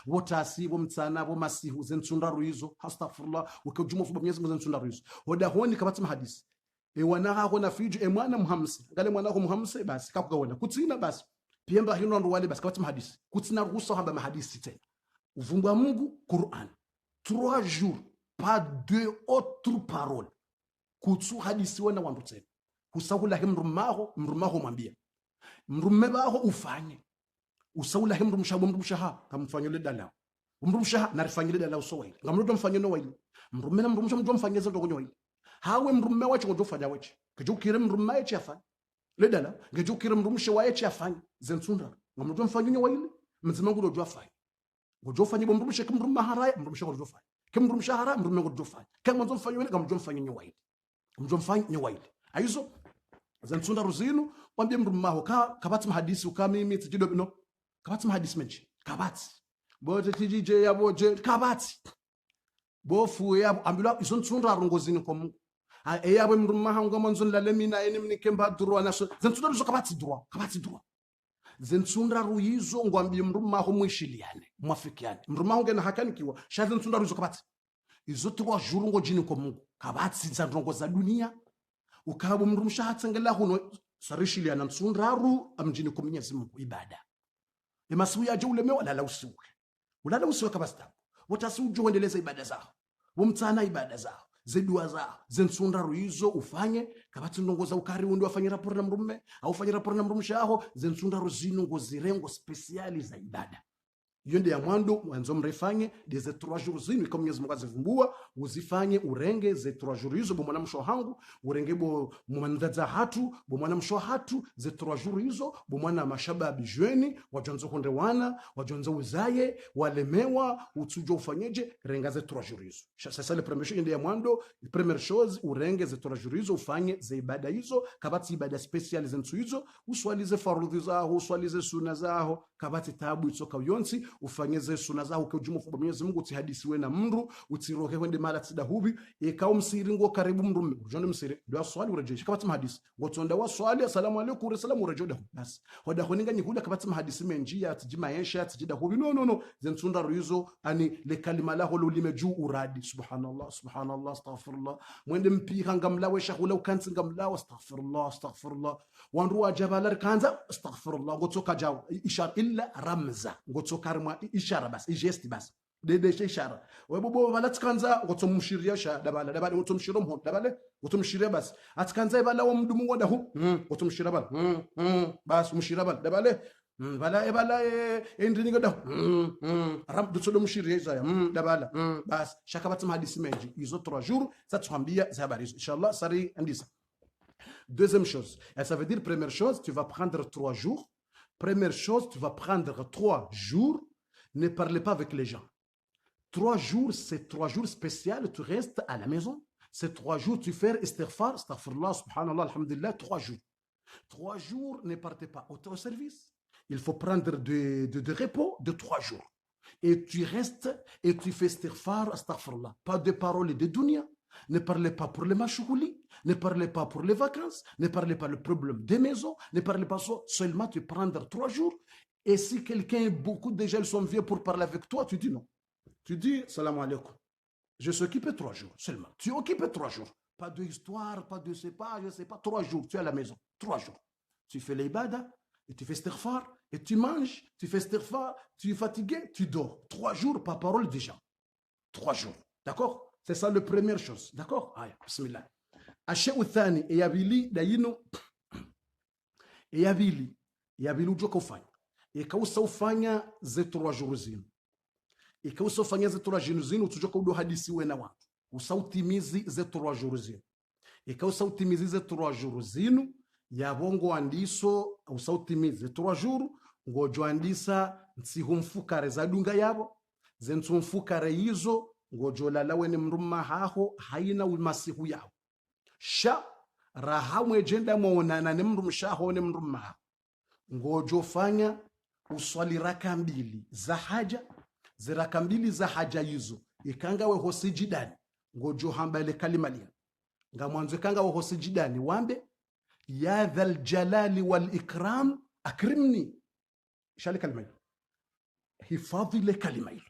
wotasi bomtsana bomasihu zentsunda rizo astaghfirullah ukojumu fumba Mwenyezi Mungu zentsunda rizo hoda honi kabati mahadisi wana hako na fiju mwana muhamsi ngale mwana wako muhamsi basi kakugawona kutsina basi piemba hino ndo wale basi kabati mahadisi kutsina ruhusa hamba mahadisi tena uvumbwa Mungu Qur'an 3 jours pas deux autres paroles kutsu hadisi wana wandu tena kusahula himrumaho mwambia mrumme baho ufanye usahula himrumshaha kamfanyele dala umrumshaha narifanyele dala usowaile ngamrudo mfanye no waile mrumme na mrumsha mfanyeze ndo gonyo waile hawe mrumme wacho ngojofanya wacho kujukire mrumme wacho afanye ledala ngejukire mrumshe wacho afanye zensunda ngamrudo mfanye waile mzima ngudo jofanye ngojofanye bomrumshe kimrumme haraya mrumshe ngojofanye kimrumshe haraya mrumme ngojofanye kama mzomfanye waile ngamjomfanye waile mjomfanye waile aizo zensunda ruzinu wambie mrumme ho kabati mahadisi ukamimi tijido no kabati mahadisi menchi kabati boje tijije yaboje kabati bofu yabo ambilo izo nsunda rungozini ko Mungu eyabo mrumaha ngoma nzonla lemina eni mnikemba durwa naso zensunda ruzo kabati durwa zensunda ruyizo ngwambie mrumaha mwishiliane mwafikiane mrumaha ngena hakanikiwa shaze nsunda ruzo kabati izo 3 jours ngojini ko Mungu kabatsi nzandongoza dunia ukabo mndu mshahatsengela huno sarishili ana msunraru amjini kwa Mwenyezi Mungu ibada emasiku yaje ulemewa ulala usiwe kabasta watasujo endeleza ibada zao womtsana ibada zao zedua zao zensunraru hizo ufanye kabati ndongoza ukari undi wafanye raporo na mrume au fanye raporo na mrumshaho zensunraru zino ngozirengo speciali za ibada yonde ya mwanzo mrefanye deze 3 jours zinu kama Mwenyezi Mungu azivumbua uzifanye urenge ze 3 jours hizo bo mwana msho hangu urenge bo mwandaza hatu bo mwana msho hatu ze 3 jours hizo bo mwana mashababi jweni wajonzo konde wana wajonzo uzaye walemewa utujo ufanyeje renga ze 3 jours hizo sasa le premier chose yonde ya mwando première chose urenge ze 3 jours hizo ufanye ze ibada hizo kabati ibada special zentu hizo uswalize farudhi zao uswalize sunna zao kabati tabu itsoka yonsi ufanyeze suna zao kwa ujuma kwa Mwenyezi Mungu utihadisiwe na mndu utiroke wende mala tsida hubi ekao msiringo karibu mndu ujone msiri ndio swali urejesha kabati mahadisi ngotonda wa swali assalamu alaykum wa salamu urejoda bas hoda honinga nyihula kabati mahadisi menjia atijima yesha atijida hubi no zensunda ruizo ani le kalima laho lulime juu uradi subhanallah astaghfirullah mwende mpika ngamlawe shahula ukansi ngamlawe astaghfirullah wandu wajabala kanza astaghfirullah ngotoka jaw ishar illa ramza ngotoka ishara bas igesti bas dede ishara webobo balatkanza ngotomshiria sha dabala ngotomshiro mho dabale ngotomshiria bas atkanza ibala wa mdumu ngoda hu ngotomshira bal bas umshira bal dabale bala endini ngoda ram dutsodo mshiria izaya dabala bas shakabat mahadisi menji izo 3 jours ça twambia za habari inshallah sari andisa. Deuxième chose, et ça veut dire première chose, tu vas prendre 3 jours. Première chose, tu vas prendre 3 jours. Ne parlez pas avec les gens. 3 jours, c'est 3 jours spéciaux. Tu restes à la maison. C'est 3 jours, tu fais istighfar, astaghfirullah, subhanallah, alhamdulillah, 3 jours. 3 jours, ne partez pas au service. Il faut prendre de repos de 3 jours. Et tu restes et tu fais istighfar, astaghfirullah. Pas de paroles de dunya. Ne parlez pas pour les machoulis, ne parlez pas pour les vacances, ne parlez pas le problème des maisons, ne parlez pas seulement tu prendre 3 jours. Et si quelqu'un, beaucoup de gens sont vieux pour parler avec toi, tu dis non. Tu dis salam alaikum. Je s'occupe 3 jours seulement. Tu occupes 3 jours. Pas de histoire, pas de je sais pas, 3 jours. Tu es à la maison, 3 jours. Tu fais l'ibada et tu fais istighfar et tu manges, tu fais istighfar, tu es fatigué, tu dors. 3 jours, pas parole des gens. 3 jours. D'accord? C'est ça la première chose. D'accord? Aïe, bismillah. Ashe uthani, e yabili dayino, e yabili ujoka ufanya. E kausa ufanya ze 3 jours zinu. E kausa ufanya ze 3 jours zinu, utujoka udo hadisi wena watu. Usa utimizi ze 3 jours zinu. E kausa utimizi ze 3 jours zinu, ya bongo andiso, usa utimizi ze 3 jours, ngojo andisa nsihumfukare za dunga yabo, zensumfukare hizo, ngojo lalawe ni mruma haho haina umasihu yao sha rahamwe jenda mwonana ni mrumshaho ni mruma haho ngojo fanya uswali raka 2 za haja ziraka 2 za haja hizo ikanga we hosijidani ngojo hamba ile kalima lia ngamwanzo ikanga we hosijidani wambe ya dhal jalali wal ikram akrimni shali kalima hiyo hifadhi ile kalima hiyo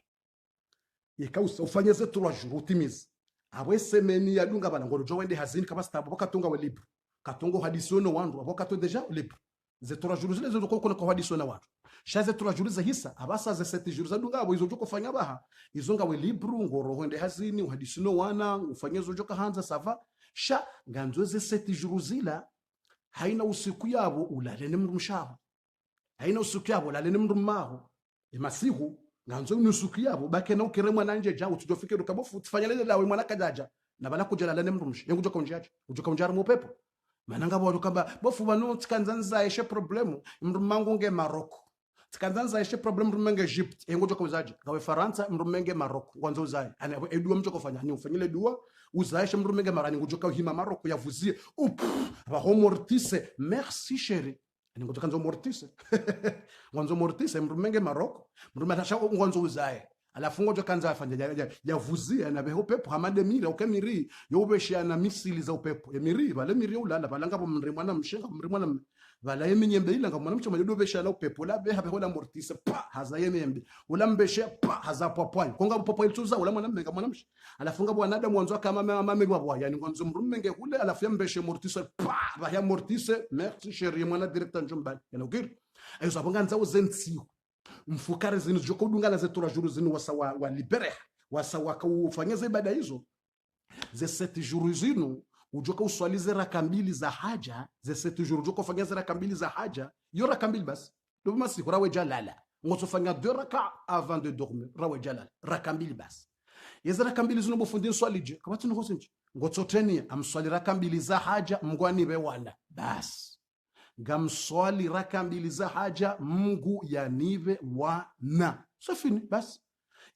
ikausa ufanye ze 3 jours utimize awe semeni ya dunga bana ngoro wende hazini kama stabu bakatunga we libre katungo hadisono wandu abokato deja libre ze 3 jours zile zo ko hadisono wandu shaze 3 jours za hisa abasa ze 7 jours za dunga abo izo joko fanya baha izonga we libre ngoro wende hazini uhadisono wana ufanye zo joka hanza sava sha nganzo ze 7 jours zila haina usiku yabo ulale ne mrumshaho haina usiku yabo ulale ne mrumaho emasihu nganzo nusuku yabo bakena ukiremwa nanje jangu tujofike rukabofu tufanyalele lawe mwana kajaja na bala kujala lane mrumshi yangu joka unjaje ujoka unjara mu pepo mananga bo rukaba bofu banu tikanzanza yeshe problemu mrumangu nge Maroko tikanzanza yeshe problemu mrumenge Egypt yangu joka uzaje ngawe Faransa mrumenge Maroko kwanza uzaye ana edua mjoko fanya ni ufanyile dua uzaye mrumenge marani ujoka uhima Maroko yavuzie ba homortise merci chérie ni ngoto kanzo mortise ngonzo mortise mrumenge Maroko mrumatasha ngonzo uzaye alafu ngoto kanza afanya ya vuzia na beho pepo hamade mira ukemiri yo ubeshia na misili za upepo ya miri bale miri ulala balanga bo mrimwana mshenga mrimwana vala yembe ila ngamwana mchoma yodo besha la upepo la beha behola mortise pa haza yembe ula mbeshe pa haza popoi konga popoi tuza ula mwana mmenga mwana mshi alafunga bwana Adamu mwanzo kama mama bwa yani ngonzo mrummenge kule alafu yambeshe mortise pa ba ya mortise merci chérie mwana directeur njomba yana ukiri ayo sabanga nzawo zentsiho mfukare zinu joko dungala zetura juru zinu wasa wa libere wasa wakufanyeza ibada hizo ze 7 jours zinu ujoka uswalize raka mbili za haja ze 7 jours ujoka ufanyeza raka mbili za haja yo raka mbili basi ndio masi rawe jalala ngotofanya 2 raka avant de dormir rawe jalala raka mbili basi yeza raka mbili zinu bofundi swalije kama tuno hosenje ngototeni amswali raka mbili za haja mngwani be wala basi gamswali raka mbili za haja Mungu yanive wana so fini basi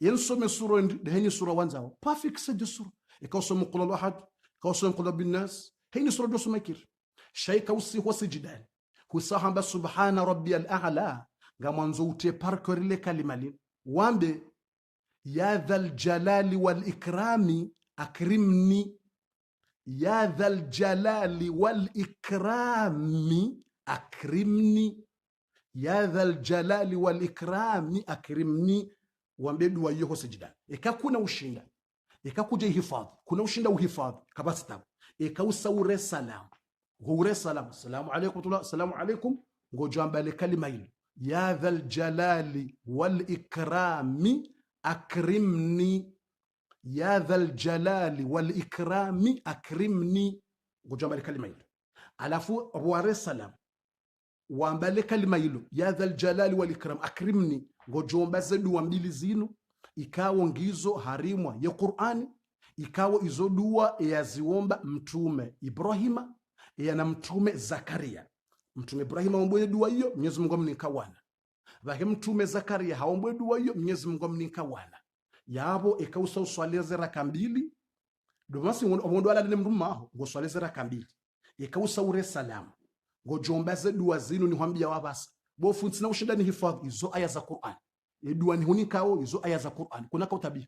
yensome sura ndeni sura wanzao pa fixe de sura ikawsome qul al-ahad ikawsome qul bin-nas hini sura do sumakir shay kawsi ho sijdan kusahamba subhana rabbiyal a'la gamanzo ute parcourir le kalimalin wambe ya dhal jalali wal ikrami akrimni ya dhal jalali wal ikrami akrimni ya dhal jalali wal ikrami akrimni wambe dua hiyo sijdan ikakuna ushinda ikakuja hifadhi kuna ushinda uhifadhi kabasi tabu ikausaure salam hure salam assalamu alaykum assalamu alaykum ngojamba le kalima hilo ya dhal jalali wal ikrami akrimni ya dhal jalali wal ikrami akrimni ngojamba le kalima hilo alafu hure salam wambale kalima hilo ya dhal jalali wal ikram akrimni ngojomba zedu wa mbili zinu ikawo ngizo harimwa ya Qur'ani ikawo izo dua yaziomba mtume Ibrahima na mtume Zakaria mtume Ibrahima omboye dua hiyo Mwenyezi Mungu amnikawana vahe mtume Zakaria haomboye dua hiyo Mwenyezi Mungu amnikawana yabo ikausa uswaleze raka mbili domasi obondo ala ne mrumaho ngo swaleze raka mbili ikausa ure salamu ngo jombaze dua zinu ni hwambia wabasa bofunsi na ushindani hifadhi izo aya za Qur'an dua ni hunikao izo aya za Qur'an kuna ka tabia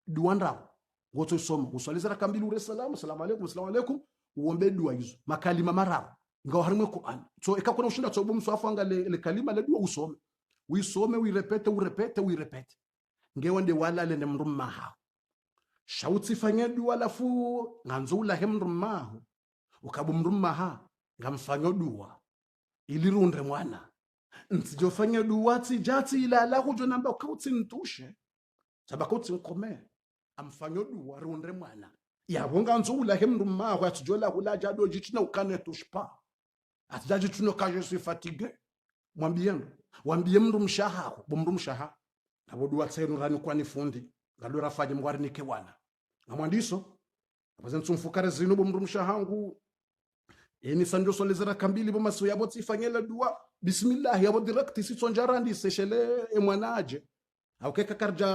dua ndao ngoto soma uswaliza raka mbili ure salamu assalamu alaykum uombe dua hizo makalima mararo ngao harimwe Qur'an so ikakuna ushinda tsobo mswafu anga le kalima le dua usome uisome uirepete ngewende wala le mrummaha shauti fanya dua lafu nganzula hemrummaha ukabu mrummaha ngamfanyo dua ilirunde mwana nsijofanya duwati jati ila la hujo namba ukauti ntushe sabakauti nkome amfanyo duwa runde mwana ya wonga nzula hemndu maho atujola hula jado jitina ukane tushpa atijaji tuno kaje si fatigue wambie mndu mshaha bomru mshaha abo duwati rani kwa ni fundi ngalora faje mwari nike wana ngamwandiso abazentu mfukare zinu bomru mshahangu eni sanjo solezera kambili bo maso yabo tifanyela dua bismillah yabo direct sitsonjarandi seshele emwanaje aukeka karja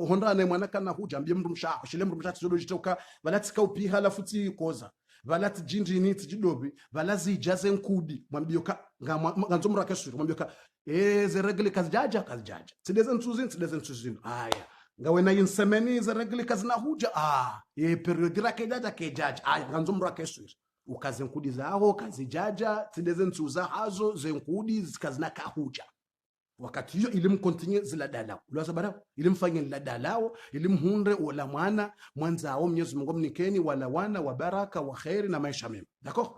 honda na mwana kana huja mbie mndu msha shile mndu msha tsodo jitoka balati ka upiha la futi koza balati jinji ni tijidobi balazi jaze nkudi mwambio ka nganzo mrake suru mwambio ka ze regle kazjaja tideze ntuzin aya ngawe na insemeni ze regle kazna huja period rake jaja ke jaja aya nganzo mrake suru ukaze nkudi zaho kazijaja tideze ntuza hazo ze nkudi zikazna kahuja wakati hiyo ilim continue zila dalao ulwaza barao ilim fanye la dalao ilim hunre wala mwana mwanzao Mwenyezi Mungu mnikeni wala wana wa baraka wa khairi na maisha mema d'accord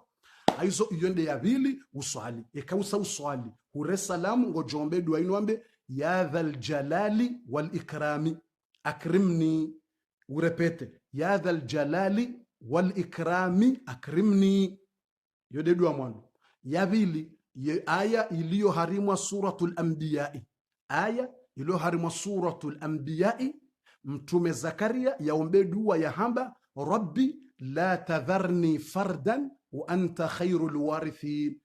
aizo yonde ya bili uswali ikausa uswali hure salamu ngojombe dua inwambe ya dhal jalali wal ikrami akrimni urepete ya dhal jalali wal ikrami akrimni yode dua mwana ya bili aya iliyo harimwa suratul anbiya aya iliyo harimwa suratul anbiya mtume Zakaria yaombe dua ya hamba rabbi la tadharni fardan wa anta khairul warithin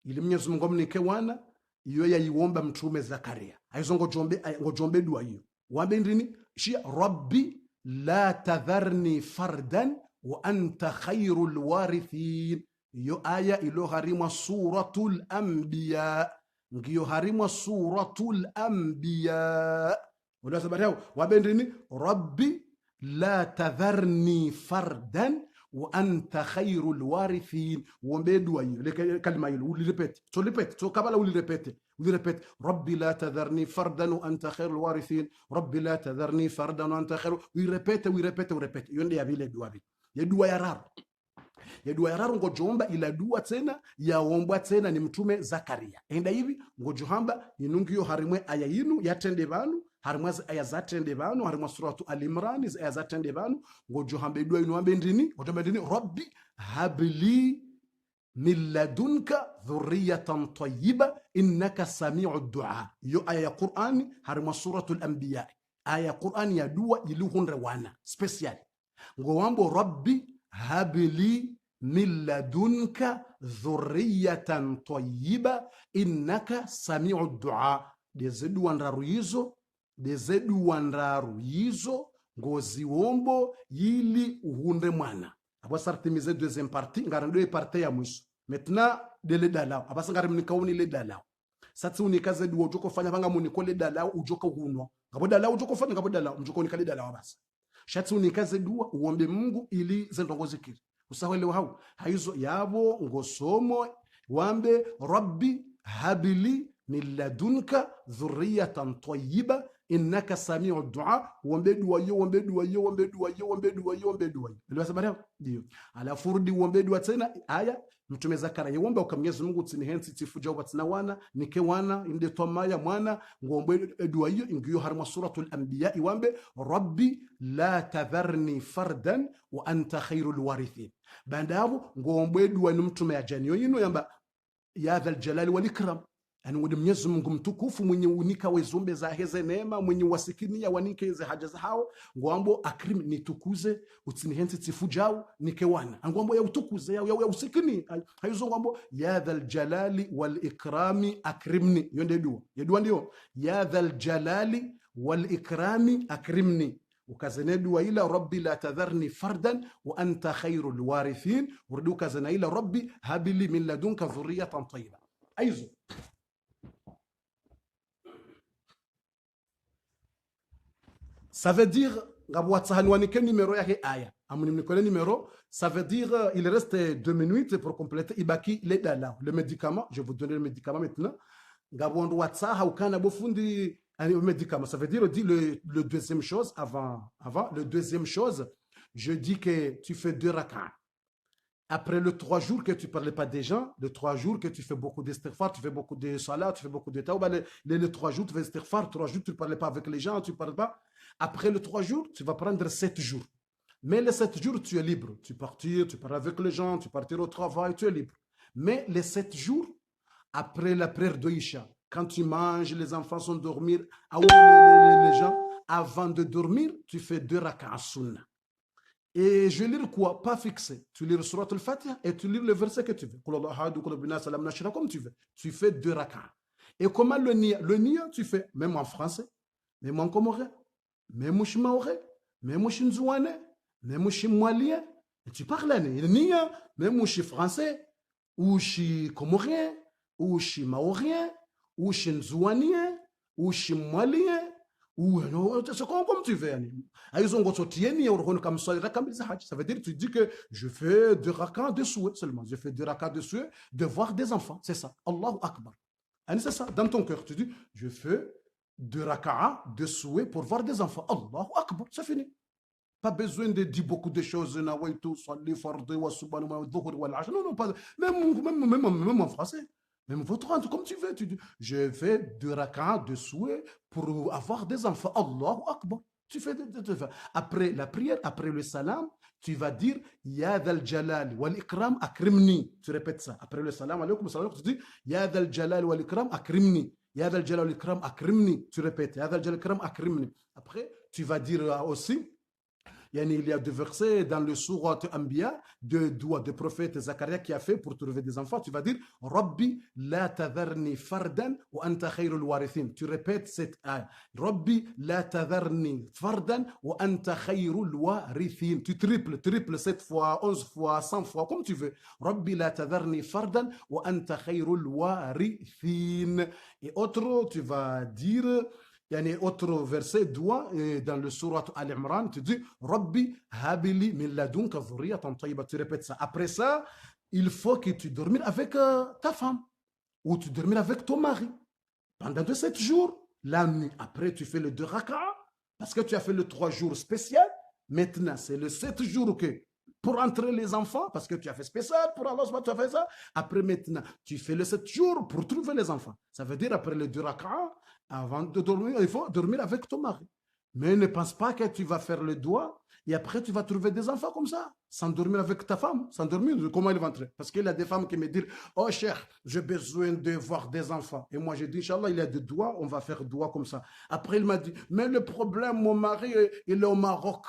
ili Mwenyezi Mungu mnike wana iyo yaiomba mtume Zakaria aizo ngojombe dua hiyo wambe ndini shi rabbi la tadharni fardan wa anta khairul warithin iyo aya ilo harimwa suratul anbiya ngiyo harimwa suratul anbiya wala sababu wabendini rabbi la tadharni fardan wa anta khairul warithin. Uombe dua hiyo, ile kalima hiyo ulirepete, so kabla ulirepete rabbi la tadharni fardan wa anta khairul warithin, rabbi la tadharni fardan wa anta khairul, urepete. Hiyo ndio ya vile dua vile ya dua ya raru. Ya dua ya raru ngojoomba ila dua tena yaombwa tena ni mtume Zakaria. Enda hivi ngojohamba inungiyo harimwe aya yinu yatende banu, harimwe aya zatende banu, harimwe suratu Al-Imran aya zatende banu, ngojohamba dua yinu ambe ndini, ngojohamba ndini rabbi habli min ladunka dhurriyatan tayyiba innaka sami'u du'a. Yo aya ya Qur'ani harimwe suratu Al-Anbiya. Aya ya Qur'ani ya dua iluhunre wana special. Ngowambo rabbi habli min ladunka dhurriyatan tayyiba innaka sami'u du'a. Dezedu wandaru yizo ngozi wombo yili uhunde mwana. Abo sartimize deuxième partie ngarando partie ya mwisho. Maintenant de le dalao abasa ngarim nikauni le dalao. Satsi unikaze duo joko fanya vanga muniko le dalao ujoka hunwa. Ngabo dalao joko fanya ngabo dalao mjoko unikale dalao basa. Shatsi unikaze dua uombe Mungu ili zendongo zikiri. Usawele hau haizo yabo ngosomo wambe rabbi habili min ladunka dhurriyatan tayyiba innaka sami'u du'a. Wombe dua yo ndio sababu ndio ala furdi wombe dua tena aya mtume Zakaria wombe kwa Mwenyezi Mungu tini hensi tifuja watina wana nike wana inde tomaya mwana ngombe dua yo ingiyo harma suratul Anbiya iwambe rabbi la tadharni fardan wa anta khairul warithin. Bandavo ngombe dua ni mtume ya janio yino yamba ya dhal jalali wal ikram. Yani wadi Mwenyezi Mungu mtukufu mwenye unika wezumbe za heze neema mwenye wasikini ya wanike ze haja za hao ngwambo akrim nitukuze utini hensi tifujao nike wana ngwambo ya utukuze ya usikini hayuzo ngwambo ya dhal jalali wal ikrami akrimni. Yonde dua ya dua ndio ya dhal jalali wal ikrami akrimni. Ukazene dua ila rabbi la tadharni fardan wa anta khairul warithin. Urduka zena ila rabbi habili min ladunka dhurriyatan tayyiba. Aizo ça veut dire numéro ya aya numéro, ça veut dire il reste 2 minutes pour compléter ibaki le dala le médicament. Je vais vous donner le médicament maintenant. Ngabondu watsaha ukana bofundi le médicament, ça veut dire le deuxième chose avant le deuxième chose, je dis que tu fais 2 rak'ah. Après le 3 jours que tu ne parlais pas des gens, le 3 jours que tu fais beaucoup d'istighfar, tu fais beaucoup de salat, tu fais beaucoup de tawba, les 3 jours tu fais istighfar, 3 jours tu ne parlais pas avec les gens, tu ne parles pas. Après les 3 jours, tu vas prendre 7 jours. Mais les 7 jours, tu es libre. Tu partir, tu parles avec les gens, tu partir au travail, tu es libre. Mais les 7 jours, après la prière de Isha, quand tu manges, les enfants sont dormir, les gens, avant de dormir, tu fais 2 rak'ah sunnah. Et je lis quoi? Pas fixé. Tu lis Surat al-Fatiha et tu lis le verset que tu veux. Comme tu veux. Tu fais 2 rak'ah. Et comment le niya? Le niya, tu fais même en français, même en comorien, même en maoré, même en nzouane, même en malien. Et tu parles là. Le niya, même en français, ou en comorien, ou en maorien, ou en nzouanien, ou en malien. C'est comme tu veux. Ça veut dire que tu dis que je fais 2 rak'ah de souhait seulement. Je fais 2 rak'ah de souhait de voir des enfants. C'est ça. Allahu Akbar. C'est ça. Dans ton cœur, tu dis je fais 2 rak'ah de souhait pour voir des enfants. Allahu Akbar. C'est fini. Pas besoin de dire beaucoup de choses. Non, non, pas. Même en français. Même votre rente, comme tu veux, tu dis, je fais 2 rak'ah de souhait pour avoir des enfants. Allahu Akbar. Tu fais après la prière, après le salam, tu vas dire Ya dhal jalal wal ikram akrimni. Tu répètes ça. Après le salam, alaykoum salam, tu dis Ya dhal jalal wal ikram akrimni. Ya dhal jalal wal ikram akrimni. Tu répètes Ya dhal jalal wal ikram akrimni. Après, tu vas dire aussi il y a 2 versets dans le Surat Anbiya de doigts de prophète Zakaria qui a fait pour trouver des enfants. Tu vas dire Rabbi la tadharni fardan wa anta khairul warithin. Tu répètes cette ayah. Rabbi la tadharni fardan wa anta khairul warithin. Tu triples 7 fois, 11 fois, 100 fois, comme tu veux. Rabbi la tadharni fardan wa anta khairul warithin. Et autre, tu vas dire Il y a un autre verset, doigt, dans le surat Al-Imran, tu dis Rabbi habili min ladunka dhurriyatan tayyiba. Tu répètes ça. Après ça, il faut que tu dormes avec ta femme ou tu dormes avec ton mari pendant 7 jours. La nuit, après, tu fais le 2 raka'a parce que tu as fait le 3 jours spécial. Maintenant, c'est le 7 jours que pour entrer les enfants, parce que tu as fait spécial pour Allah, tu as fait ça. Après, maintenant, tu fais le 7 jours pour trouver les enfants. Ça veut dire, après les 2 raka'a, avant de dormir, il faut dormir avec ton mari. Mais ne pense pas que tu vas faire le doigt et après tu vas trouver des enfants comme ça, sans dormir avec ta femme, sans dormir. Comment il va entrer? Parce qu'il y a des femmes qui me disent oh cher, j'ai besoin de voir des enfants. Et moi j'ai dit Inch'Allah, il y a des doigts, on va faire doigt comme ça. Après il m'a dit mais le problème, mon mari, il est au Maroc.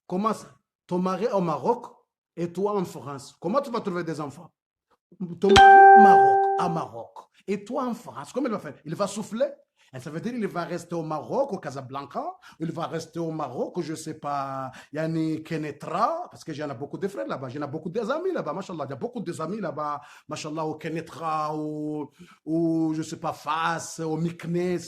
Comment ça? Ton mari est au Maroc et toi en France. Comment tu vas trouver des enfants? Ton mari au Maroc, à Maroc. Et toi en France, comment il va faire? Il va souffler? Et ça veut dire qu'il va rester au Maroc, au Casablanca, il va rester au Maroc, je ne sais pas, yani Kenetra, parce que j'en ai beaucoup de frères là-bas, j'en ai beaucoup d'amis là-bas, machallah, il y a beaucoup d'amis là-bas, machallah, au Kenetra, je ne sais pas, Fas, au Meknes,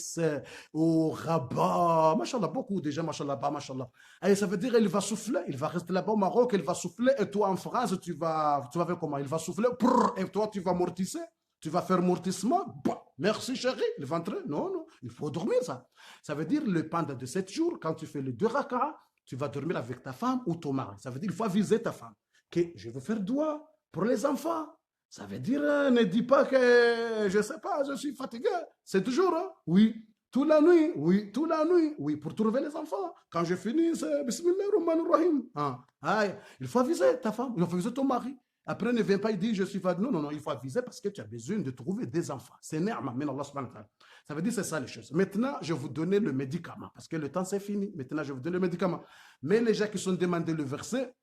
au Rabat, machallah, beaucoup de gens, machallah, machallah. Et ça veut dire qu'il va souffler, il va rester là-bas au Maroc, il va souffler, et toi en France, tu vas faire comment? Il va souffler, et toi tu vas mortisser. Tu vas faire mortissement, bah, merci chérie, il va entrer. Non, non, il faut dormir ça. Ça veut dire le pendant de 7 jours, quand tu fais les 2 raka'a, tu vas dormir avec ta femme ou ton mari. Ça veut dire qu'il faut aviser ta femme que je veux faire doigt pour les enfants. Ça veut dire, ne dis pas que, je ne sais pas, je suis fatigué. 7 jours, hein? Oui. Toute la nuit, oui, toute la nuit, oui, pour trouver les enfants. Quand je finis, c'est Bismillahirrahmanirrahim. Ah, il faut aviser ta femme, il faut aviser ton mari. Après, ne viens pas et dire je suis fatigué. Non, non, non, il faut aviser parce que tu as besoin de trouver des enfants. C'est ni'ma, mais Allah subhanahu wa ta'ala. Ça veut dire c'est ça les choses. Maintenant, je vais vous donner le médicament parce que le temps c'est fini. Maintenant, je vais vous donner le médicament. Mais les gens qui sont demandés le verset,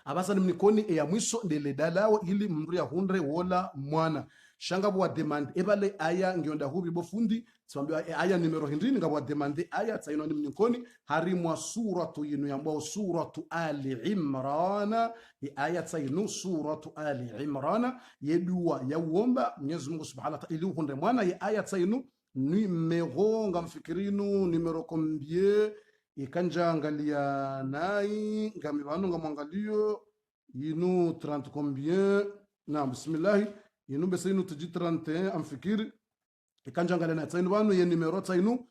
abasa mnikoni e ya mwiso ndele dalao ili mndu ya hundre wola mwana shanga bwa demande ebale aya ngionda hubi bofundi siwambia aya numero hindrini ngabwa demande aya tsaino ni mnikoni harimwa suratu yinu yambao suratu Ali Imran aya tsaino suratu Ali Imran yedua ya uomba Mwenyezi Mungu Subhanahu wa Ta'ala ili hundre mwana ya aya tsaino numero ngamfikirinu numero combien ikanja angalia nai ngami banu ngamwangalio inu 30 combien na bismillah inu bese inu tuji 31 amfikiri ikanja angalia nai tsainu banu ye numero tsainu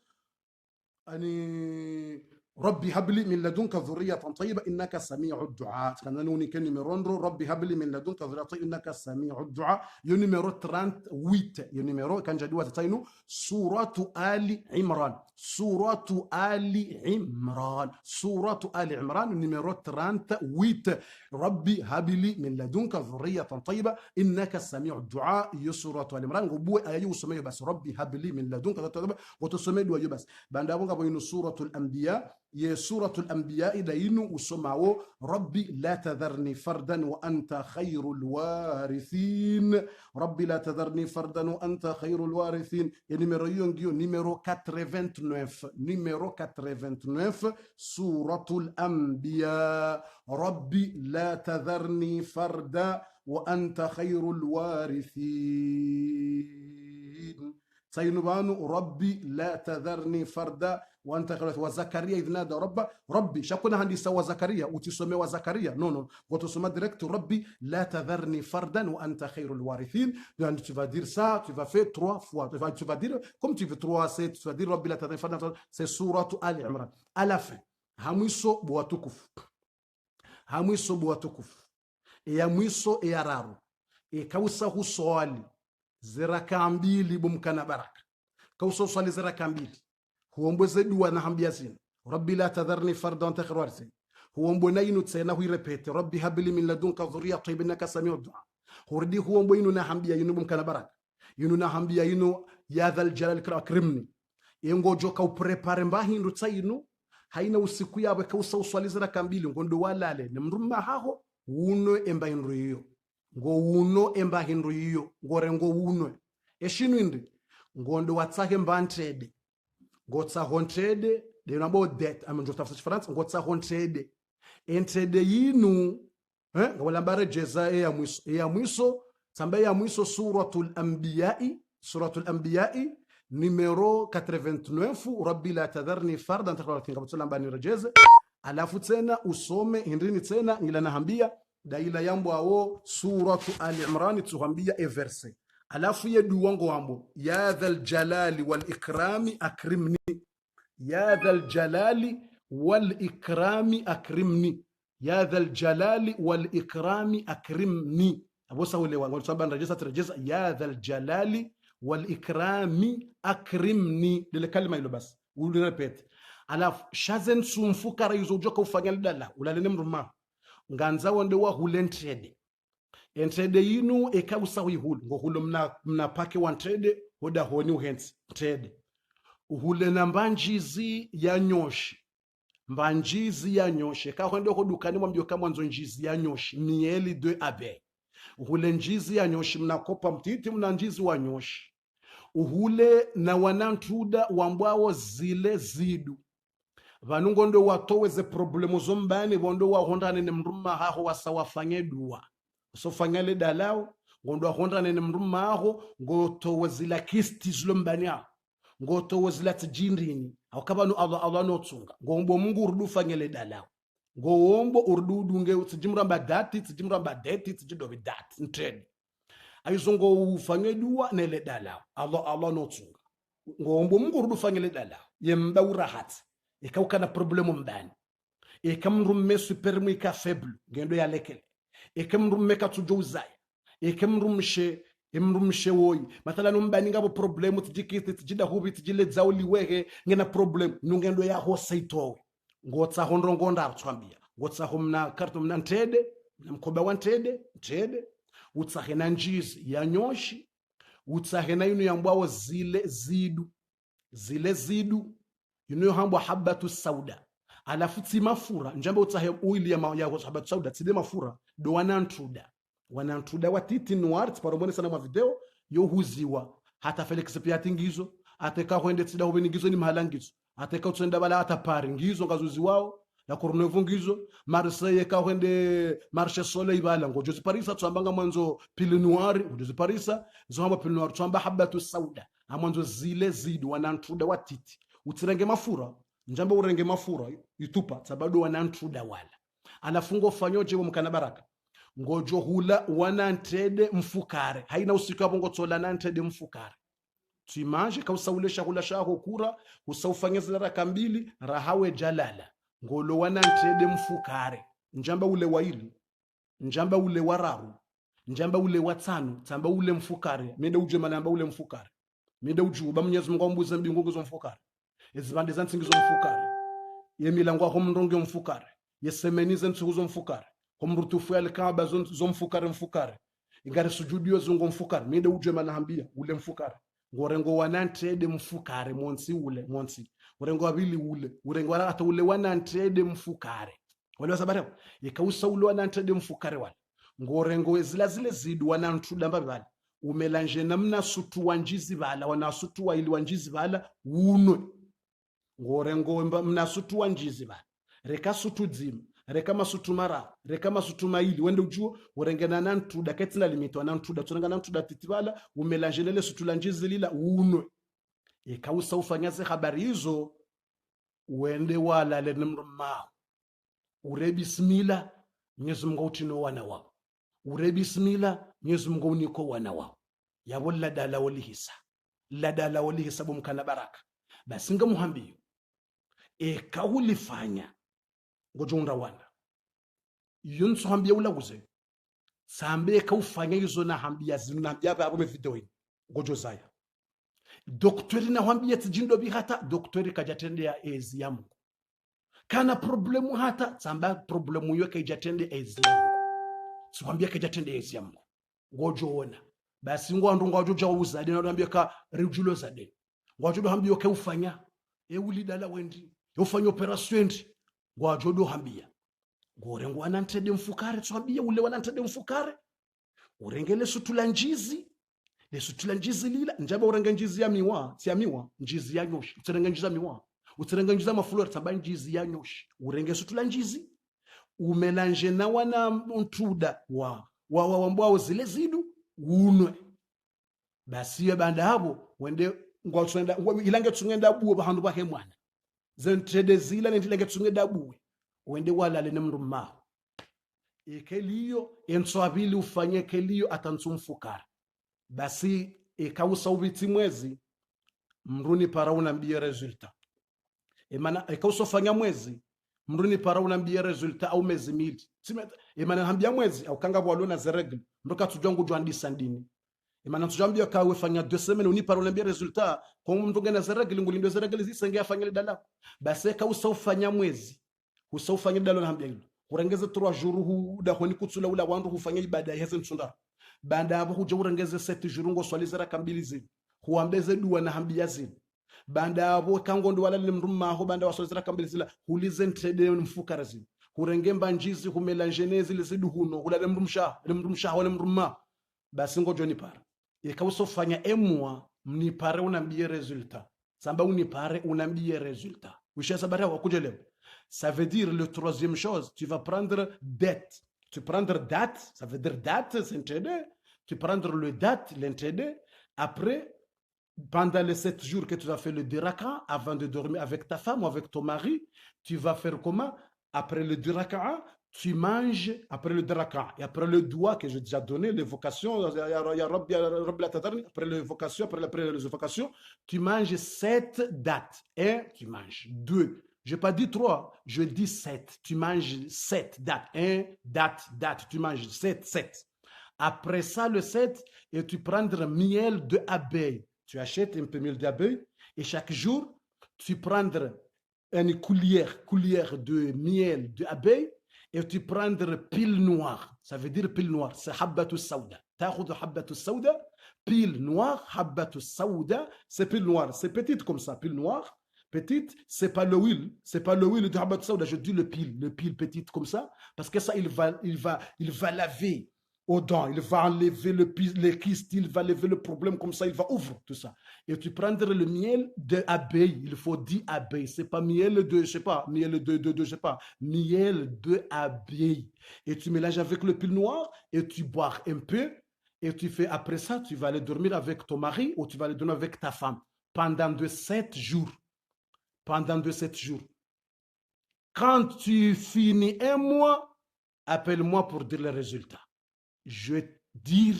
ani ربي هب لي من لدنك ذرية طيبة إنك سميع الدعاء كان نوني كان نيميرو ربي هب لي من لدنك ذرية طيبة إنك سميع الدعاء يو نيميرو 38 يو نيميرو كان جدوا تاينو سورة آل عمران سورة آل عمران سورة آل عمران نيميرو 38 ربي هب لي من لدنك ذرية طيبة إنك سميع الدعاء يو سورة آل عمران غبو أيو سميو بس ربي هب لي من لدنك ذرية طيبة وتسميو يو بس باندابونغا بينو سورة الأنبياء يا سورة الأنبياء دينو وسمعوا ربي لا تذرني فردا وأنت خير الوارثين ربي لا تذرني فردا وأنت خير الوارثين يا نيميرو يونغيو نيميرو 89 نيميرو 89 سورة الأنبياء ربي لا تذرني فردا وأنت خير الوارثين سينبانو ربي لا تذرني فردا وانت خير وزكريا اذ نادى ربي شكونا عندي سوا زكريا وتسمي وزكريا نو وتسمى ديريكت ربي لا تذرني فردا وانت خير الوارثين يعني tu vas dire ça tu vas faire 3 fois tu vas dire comme tu veux 3 c'est tu vas dire ربي لا تذرني فردا c'est sourate Ali Imran à la fin hamwiso bwatukufu ya mwiso ya raro kausa huswali ziraka mbili bumkana baraka kausa swali ziraka mbili huombo dua na hambia zina rabbi la tadharni fardan takhir warsi huombo nainu tsena hu repete rabbi habli min ladunka dhurriya tayyibin innaka sami'ud du'a hurdi huombo inu na hambia inu bumkana baraka inu na hambia inu ya dhal jalal akrimni yengo joka uprepare mbahindu tsainu haina usiku yawe kausa swali ziraka mbili ngondo walale ne mrumma haho uno emba hindu hiyo ngo uno emba hindu hiyo ngore ngo uno eshinu indi ngondo watsahe mbantrede ngotsa hontrede de nabo det amanjo tafsir France ngotsa hontrede entrede yinu ngawala bare jeza ya mwiso samba ya mwiso suratul anbiya numero 89 rabbi la tadharni fardan takwatinga butulamba ni rejeze alafu tena usome hindrini tena ila nahambia daila yambo awo suratu al-imran tuhambia e verse alafu ye duwango wambo ya dhal jalali wal ikrami akrimni ya dhal jalali wal ikrami akrimni ya dhal jalali wal ikrami akrimni abosa ule wangu tusaba rejeza ya dhal jalali wal ikrami akrimni lile kalima hilo basi ulirepete alafu shazen sumfukara yuzo joka ufanya lidala ulalene mruma nganza wande wa hulentrede entrede yinu ekausa wihulu ngo hulo mna pake wantrede hoda honi uhensi trede uhule na mbanjizi ya nyoshi mbanjizi ya nyoshi kahwende ho dukani mwambio kama nzo njizi ya nyoshi mieli de abe uhule njizi ya nyoshi mnakopa mtiti mna njizi wa nyoshi uhule na wanantuda wambwao zile zidu vanungo ndo watoweze problemu zombani vondo wahondane ne mruma haho wasawafanye dua usofanya le dalao ngondo wahondane ne mruma haho ngotowezila kisti zlombani haho ngotowezila tijindini akabanu Allah no tsunga ngombo Mungu urdu fanye le dalao ngombo urdu dunge tijimramba dati tijimramba deti tijidobi dati ntredi ayizongo ufanye dua ne le dalao Allah no tsunga ngombo Mungu urdu fanye le dalao yemba urahati ikawukana problemu mbani ikamrumme supermu ika faible ngendo ya lekele ikamrumme katujuzaya ikamrumshe woyi mathalan mbani ngabo problemu tijikiti tijida hubi tijile zauli wehe ngena problem nungendo ya hosaitowe ngotsa hondrongo ndartswambia ngotsa homna karto mna ntede mkoba wa ntede utsahena njizi ya nyoshi utsahena inu yambwao zile zidu yuno hambwa habatu sauda alafu tsi mafura njamba utsahe oil ya habatu sauda tside mafura do wanantuda watiti noir paromone sana mwa video yo huziwa hata Felix Piati ngizo ateka kwende tsida hobeni ngizo ni mahalangizo ateka utsenda bala hata pari ngizo ngazuzi wao la Courneuve ngizo Marseille ka kwende Marche Soleil bala ngojo ziparisa tsambanga mwanzo pile noir ngojo ziparisa zohamba pile noir tsamba habatu sauda amwanzo zile zidu wanantuda watiti utsirenge mafura njamba urenge mafura yutupa sabado wanantruda wala anafungo fanyoje mkana baraka ngojo hula wanantede mfukare haina usiku hapo ngotsola nantede mfukare tuimanje kausaulesha hula shaho kura usaufanyeza raka mbili rahawe jalala ngolo wanantede mfukare njamba ule waili njamba ule wararu njamba ule watano tamba ule mfukare mende uje manamba ule mfukare mende ujuba Mwenyezi Mungu ambuze mbingu zo mfukare ezibande zansingizo mfukare yemilango aho mndonge mfukare yesemenize nsuzo mfukare komrutufu alkaaba zo mfukare ingari sujudio zongo mfukare mede uje manahambia ule mfukare ngorengo wanantede mfukare monsi urengo abili ule urengo hata ule wanantede mfukare wale sabare ikausa ule wanantede mfukare wale ngorengo zile zidu wanantuda mbabala umelanje namna sutu wanjizi bala wanasutu wa ili wanjizi bala unwe ngorengo mnasutu wanjizi bala reka sutu dzima reka masutu mara reka masutu maili wende ujuo urengena nantuda ketina limito nantuda tsunanga nantuda titibala umelanje lele sutu lanjizi lila unwe ikausa ufanyaze habari hizo uende wala le mrumao ure bismillah Mwenyezi Mungu utino wana wao ure bismillah Mwenyezi Mungu uniko wana wao yabo ladala walihisa bumkana baraka basi ngamuhambiyo kaulifanya ngojonda wana yunso hambia ulaguze sambe kaufanya hizo na hambia zinambia babo me video hii ngojo zaya doktori na hambia tijindo bi hata doktori kajatendea ezi ya Mungu kana problemu hata samba problemu yoke ijatende ezi ya Mungu sikwambia kajatende ezi ya Mungu ngojo ona basi ngwandu ngojo jawuza dena ndambia ka rejulo zade ngojo do hambia yoke ufanya ulidala wendi ufanya operation endi ngojo do hambia ngorengo anantede mfukare twambia ule wanantede mfukare urengele sutula njizi le sutula njizi lila njaba urenga njizi ya miwa tia miwa njizi ya nyoshi uterenga njizi ya miwa uterenga njizi ya mafulora tamba njizi ya nyoshi urenge sutula njizi umelanje na wana mtuda wa mbwao zile zidu unwe basi ya banda habo wende ngwatsuenda ilange tsungenda buwe bahandu bahe mwana zentrede zila nendilange tsungenda buwe wende walale nemndu mao ikeliyo enswabili ufanye keliyo atantsumfukara basi ikausa ubiti mwezi mruni para unambia resulta emana ikausofanya mwezi mruni para unambia resulta au mezi mili emana hambia mwezi au kanga bwalona zeregle ndoka tujongo jwandisa ndini emana tujambia kawe fanya 2 semaines uni para unambia resulta kwa mtu ngena zeregle ngulindo zeregle zisenge afanya dala basi ikausa ufanya mwezi usofanya dala na hambia hilo urengeze 3 jours hu da honi kutsula ula wandu hufanya ibada yeze nsunda banda abo huja urengeze 7 jours ngo swalizera kambilizi huambeze dua na hambia zini banda abo kangondo wala limruma ho banda wasozera kambilizila hulize ntrede mfukara zini hurengemba njizi humelangenezi lizidu huno hulale mrumsha wala mruma basi ngojo ni para ikawusofanya emwa mnipare unambie resultat samba unipare unambie resultat wisha sabara wakuja leo. Ça veut dire, le troisième chose, tu vas prendre date. Tu prendre date, ça veut dire date, c'est l'intérêt. Tu prendre le date, l'intérêt. Après, pendant les 7 jours que tu vas faire le diraka, avant de dormir avec ta femme ou avec ton mari, tu vas faire comment? Après le diraka, tu manges, après le diraka, et après le doigt que j'ai déjà donné, l'évocation, après l'évocation, après l'évocation, tu manges 7 dates. 1, tu manges 2. Je n'ai pas dit 3, je dis 7. Tu manges 7 dates. 1, date, tu manges 7. Après ça, le 7, et tu prends miel de abeille. Tu achètes un peu de miel d'abeille et chaque jour, tu prends une cuillère de miel d'abeille et tu prends pile noire. Ça veut dire pile noire, c'est habbatou sauda. T'akhud habbatou sauda, pile noire, habbatou sauda, c'est pile noire. C'est petite comme ça, pile noire. Petite, c'est pas l'huile de Habbat Saouda, je dis le pile petite comme ça, parce que ça, il va laver aux dents, il va enlever les kystes, il va lever le problème comme ça, il va ouvrir tout ça. Et tu prendrais le miel d'abeille, il faut 10 abeilles, c'est pas miel de, je sais pas, miel de abeille. Et tu mélanges avec le pile noir et tu bois un peu, et tu fais après ça, tu vas aller dormir avec ton mari ou tu vas aller dormir avec ta femme pendant 7 jours. Pendant 7 jours. Quand tu finis un mois, appelle-moi pour dire le résultat. Je vais dire,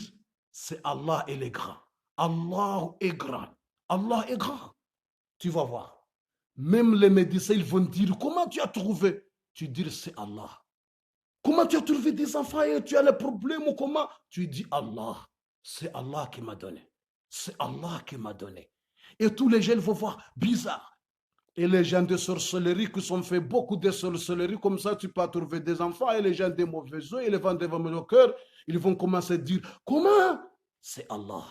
c'est Allah, il est grand. Allah est grand. Allah est grand. Tu vas voir. Même les médecins, ils vont dire, comment tu as trouvé? Tu dis, c'est Allah. Comment tu as trouvé des enfants et tu as le problème ou comment? Tu dis, Allah. C'est Allah qui m'a donné. C'est Allah qui m'a donné. Et tous les gens vont voir, bizarre. Et les gens de sorcellerie qui ont fait beaucoup de sorcellerie, comme ça tu peux trouver des enfants, et les gens des mauvais oeufs, et les vents devant le cœur, ils vont commencer à dire, comment? C'est Allah.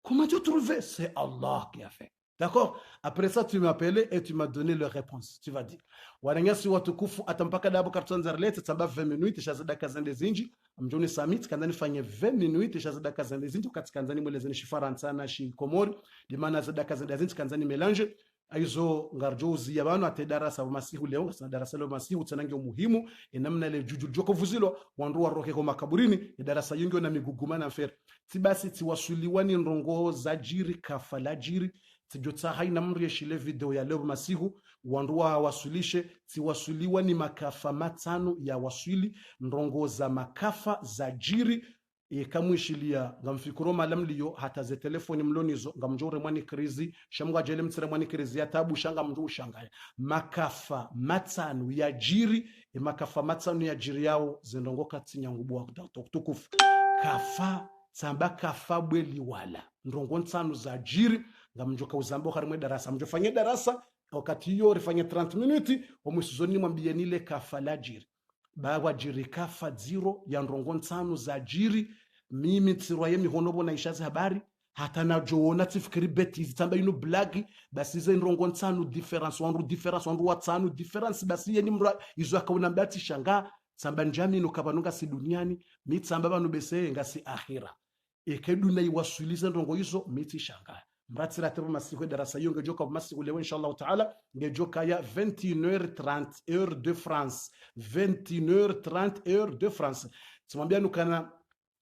Comment tu as trouvé? C'est Allah qui a fait. D'accord? Après ça, tu m'as appelé et tu m'as donné la réponse. Tu vas dire, Warengasi watukufu atampaka dabo kartonza relete tamba 20 minutes shazada kazande zinji mjoni summit kanzani fanye 20 minutes shazada kazande zinji katika kanzani mwelezeni shifaransa na shi komori limana zada kazande zinji kanzani melange aizo ngarjozi ya bano ate darasa wa masihu leo ngasana darasa leo masihu tsanange umuhimu enamna ile jujujoko vuzilo wandu waroke ko makaburini darasa yingo na migugumana fer tibasi tiwasuliwani ndongo za jiri kafala jiri tijotsa haina mri shile video ya leo masihu wandu wasulishe tiwasuliwa ni makafa matano ya waswili ndongo za makafa za jiri ikamwishilia ngamfikuro malamliyo hata ze telefoni mlonizo ngamjore mwani krizi shamwa jele mtsere mwani krizi ya tabu shanga mndu shangaya makafa matano ya jiri makafa matano ya jiri yao zendongoka tsinyangubwa kutukufu kafa tsamba kafa bweli wala ndongo nsanu za jiri ngamjoka uzambo harimwe darasa mjofanye darasa wakati hiyo rifanye 30 minutes omusizoni mwambie nile kafa la jiri bawa jiri kafa 0 ya ndongo nsanu za jiri mimi tsirwa yemi honobo na ishazi habari hata na joona tifikiri beti zitamba ino blagi basi ze ndongo nsanu difference wandu watsanu difference basi yeni mra izo akauna mbati shanga tsamba njami no kabanunga si duniani mitsamba banu bese ngasi akhira ekeduna iwasuliza ndongo izo miti shanga mratsira tebo masiku darasa yonge joka masiku leo inshallah taala ngejoka ya 21h30 heure de France 21h30 heure de France tumwambia nukana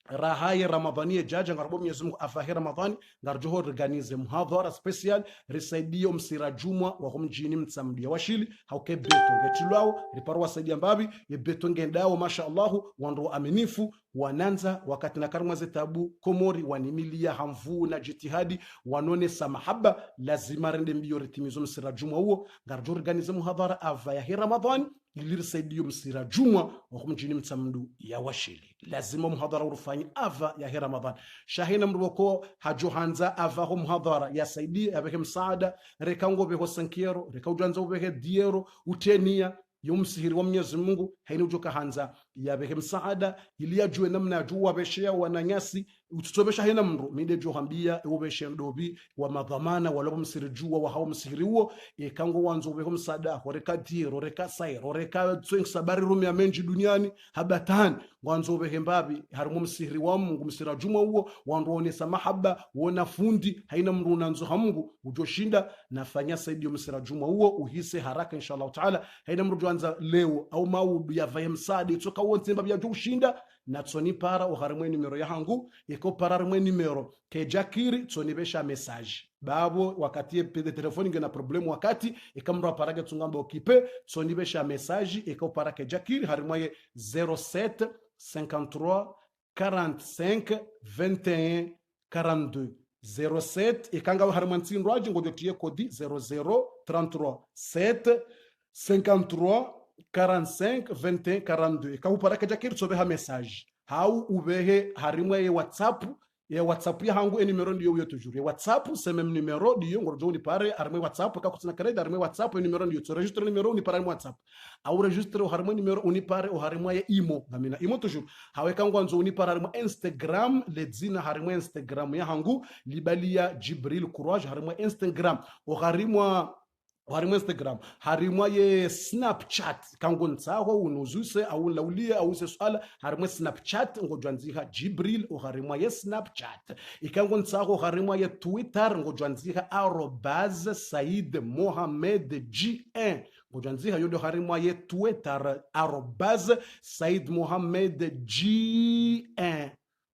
rahaye ramadhani jaja ngarbo Mwenyezi Mungu afahe ramadhani ngarjo organize muhadhara special risaidio msira jumwa wa mjini mtsamdia washili hauke beto ngetilwao riparo wasaidia mbabi ye beto ngendao mashallah wando amenifu wananza wakati na karma zetabu komori wanimilia hamvu na jitihadi wanone samahaba lazima rende mbio ritimizo msira jumwa huo ngarjo organize muhadhara afahe ramadhani ilirisaidio msira jumwa wa mjini mtsamdu ya washili lazima muhadhara urufanye ava ya Ramadhan shahina mrwoko hajohanza ava ho muhadhara ya saidi abeke msaada reka ngo beho sankero reka ujanza ubeke diero utenia yumsihiri wa Mwenyezi Mungu haina ujoka hanza ya beke msaada ili ajue namna ajua beshia wananyasi ututobesha haina mru mide jo hambia ubeshe ndobi wa madhamana wala msiri jua wa hao msihiri huo kango wanzo beho msaada horeka diero reka sairo reka tseng sabari rumi ya menji duniani habatan wanzo behe mbabi harimu msihiri wa Mungu msira juma huo wandoone samahaba wona fundi haina mru nanzo hamungu ujoshinda nafanya saidi msira juma huo uhise haraka inshallah taala haina mru joanza leo au mau ya vaye msaada toka wote mbabi ya joshinda na tsoni para uharimwe numero ya hangu iko para rimwe numero ke jakiri tsoni besha message babo wakati pede telefoni ngena problem wakati ikamro parage tsungambo kipe tsoni besha message iko para ke jakiri harimwe 07 53 45 21 42 07 ikanga harimwe ntsinrwaje ngo jotie kodi 00 33 7 53 45 21 42 ikawupara kajakiri tsobeha message hau ubehe harimwe ye whatsapp ya hangu numero ndiyo toujours ye whatsapp semem numero ndiyo ngorjo ni pare harimwe whatsapp kakutsina kareda harimwe whatsapp numero ndiyo to registre numero ni pare whatsapp au registre harimwe numero uni pare o harimwe ye imo ngamina imo toujours hawe kangwa nzo uni pare harimwe Instagram ledzina harimwe Instagram ya hangu libalia Jibril Courage harimwe Instagram o harimwe Instagram harimwa ye Snapchat kango ntsaho unuzuse au laulie au se swala harimwa Snapchat ngojwanziha Jibril o harimwa ye Snapchat ikango ntsaho harimwa ye Twitter ngojwanziha @Said Mohamed G1 ngojwanziha yodo harimwa ye Twitter @Said Mohamed G1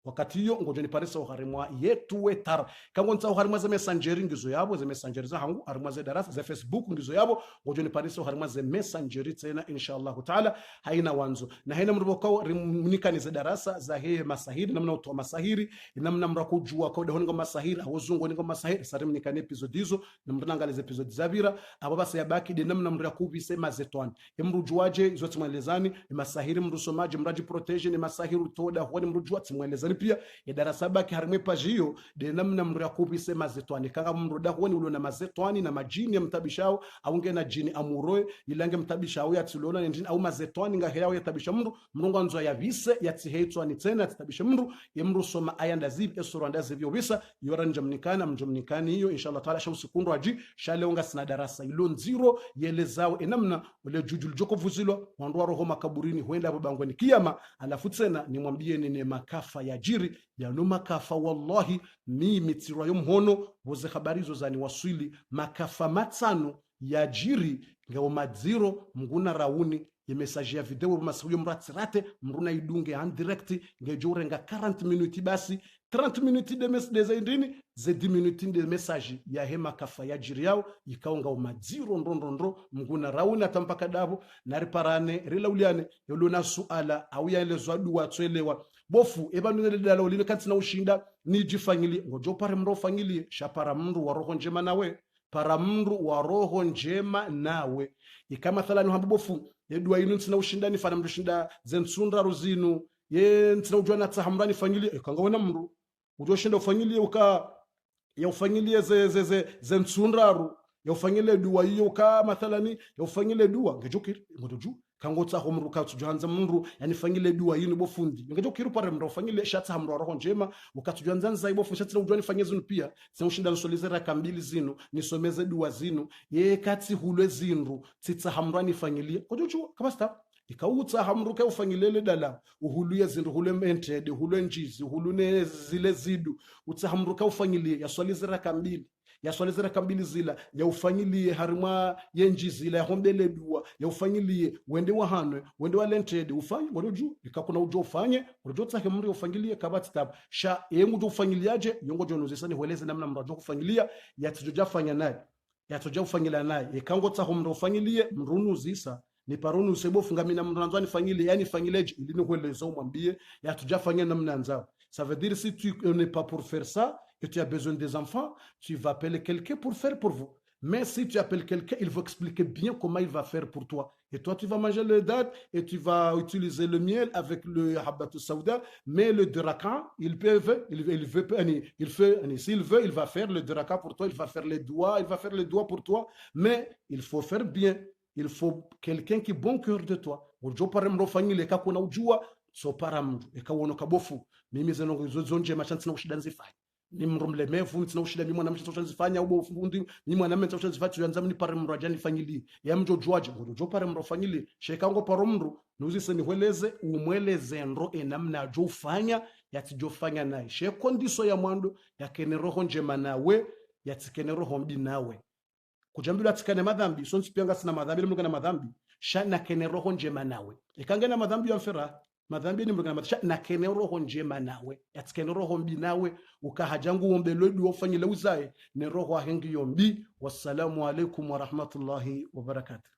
wakati hiyo ngojeni parisa uharimwa yetu wetar kango nta uharimwa za messengeri ngizo yabo za messengeri za hangu harimwa za darasa za Facebook ngizo yabo ngojeni parisa uharimwa za messengeri tena inshallah taala haina wanzo na haina mruboko rimnikani za darasa za he masahiri namna utoa masahiri namna mrakujua kwa de hongo masahiri awozungu ngo masahiri sarimnikani episode hizo namrangaliza episode zabira abo basa yabaki de namna mrakubise mazetwan emrujuaje zote mwelezani masahiri mrusomaje mraji protection masahiri utoda honi mrujua tsimwelezani pia ya darasa baki harimwe page hiyo de namna mru yakubise mazetwani kanga mruda honi ulo na mazetwani na majini ya mtabishao au ngena jini amuroe ilange mtabishao ya tsulona njini au mazetwani nga heyao ya tabisha mrungu anzo ya vise ya tiheitwa ni tena tabisha ya mru soma aya ndazivi esura ndazivi obisa yora njamnikana mjamnikani hiyo inshallah taala sha usikundu aji shaleonga sina darasa ilo nziro yelezao enamna ule jujul joko vuzilo wandoa roho makaburini huenda babangweni kiyama alafu tena nimwambie nene makafa ya jiri ya no makafa wallahi mimi tiro yo mhono boze habarizo zani waswili makafa matano ya jiri ngao madziro mnguna rauni ye message ya video masuyo mratsirate mruna idunge en direct ngejore nga 40 minutes basi 30 minutes de message zaindini ze 10 minutes de message ya hema kafa ya jiri yao ikaonga umadziro ndondondro mnguna rauni atampaka davo na riparane rilauliane yolona suala au yaelezwa dua twelewa bofu ebanule dalo lile katsina ushinda nijifanyili ngojo pare mro fanyili shapara mndu wa roho njema nawe para mndu wa roho njema nawe ikama mathalan hambofu yedua inu tsina ushindani fana mndu shinda zensundra ruzinu ye tsina ujwana tsahamrani fanyili kangawena mndu ujoshinda ufanyili uka ya ufanyilie zensundra ya ufanyile dua hiyo ka mathalani ya ufanyile dua ngejokiri ngodoju kangotsa homru ka tujanza mndu yani fanyile dua yini bofundi ngejokiru pare mndu fanyile shatsa mndu roho njema ukatujanza nza bofu shatsa ujwani fanyeze pia sema ushinda nsolizera kambili zinu nisomeze dua zinu ye kati hulwe zinru tsitsa hamrani fanyilie ngodoju kabasta ikautsa hamru ka ufanyilele dala uhuluye zinru hule mented hule njizi hulune zile zidu utsa hamru ka ufanyilie ya swalizera kambili ya swali zira kambili zila ya ufanyilie harima yenji zila ya hombele dua ya ufanyilie wende wa hanwe wende wa lented ufanye ngojo ikakuna ujo ufanye ngojo tsake mri ufanyilie kabati tab sha yengu jo ufanyiliaje yongo jo nozesani hueleze namna mrajo kufanyilia ya tujoja fanya naye ya tujoja ufanyila naye ikango tsako mri ufanyilie mrunu zisa ni paronu sebo funga mina mranzo ni fanyilie yani fanyileje ili ni hueleza umwambie ya tujoja fanya namna nzao. Ça veut dire si tu n'es pas pour faire ça, que tu as besoin des enfants, tu vas appeler quelqu'un pour faire pour vous. Mais si tu appelles quelqu'un, il va expliquer bien comment il va faire pour toi. Et toi, tu vas manger le date et tu vas utiliser le miel avec le habatou saouda. Mais le draka, il fait, s'il veut, il va faire le draka pour toi, il va faire les doigts pour toi. Mais il faut faire bien. Il faut quelqu'un qui est bon cœur de toi. So paramdu ikawono kabofu mimi zeno zonje machansi na ushida nzifanya ni mrumlemevu mtsina ushida mimi mwana mtsina nzifanya ubo fundi mimi mwana mtsina nzifanya yanza mni paramdu ajani fanyili ya mjo jwaje ngojo paramdu fanyili shekango paramdu nuzise ni hweleze umweleze ndo enamna jo ufanya yatijofanya naye she kondiso ya mwando yakene roho njema nawe yatikene roho mbi nawe kujambila atikane madhambi so nsipianga sina madhambi mlukana madhambi shana kene roho njema nawe ikangena madhambi ya mfera madhambi ni mlugana matisha na kene roho njema nawe yatikene roho mbi nawe ukahajangu ombe lodu ofanyile uzae ne roho ahengi yombi. Wassalamu alaikum wa rahmatullahi wa barakatuh.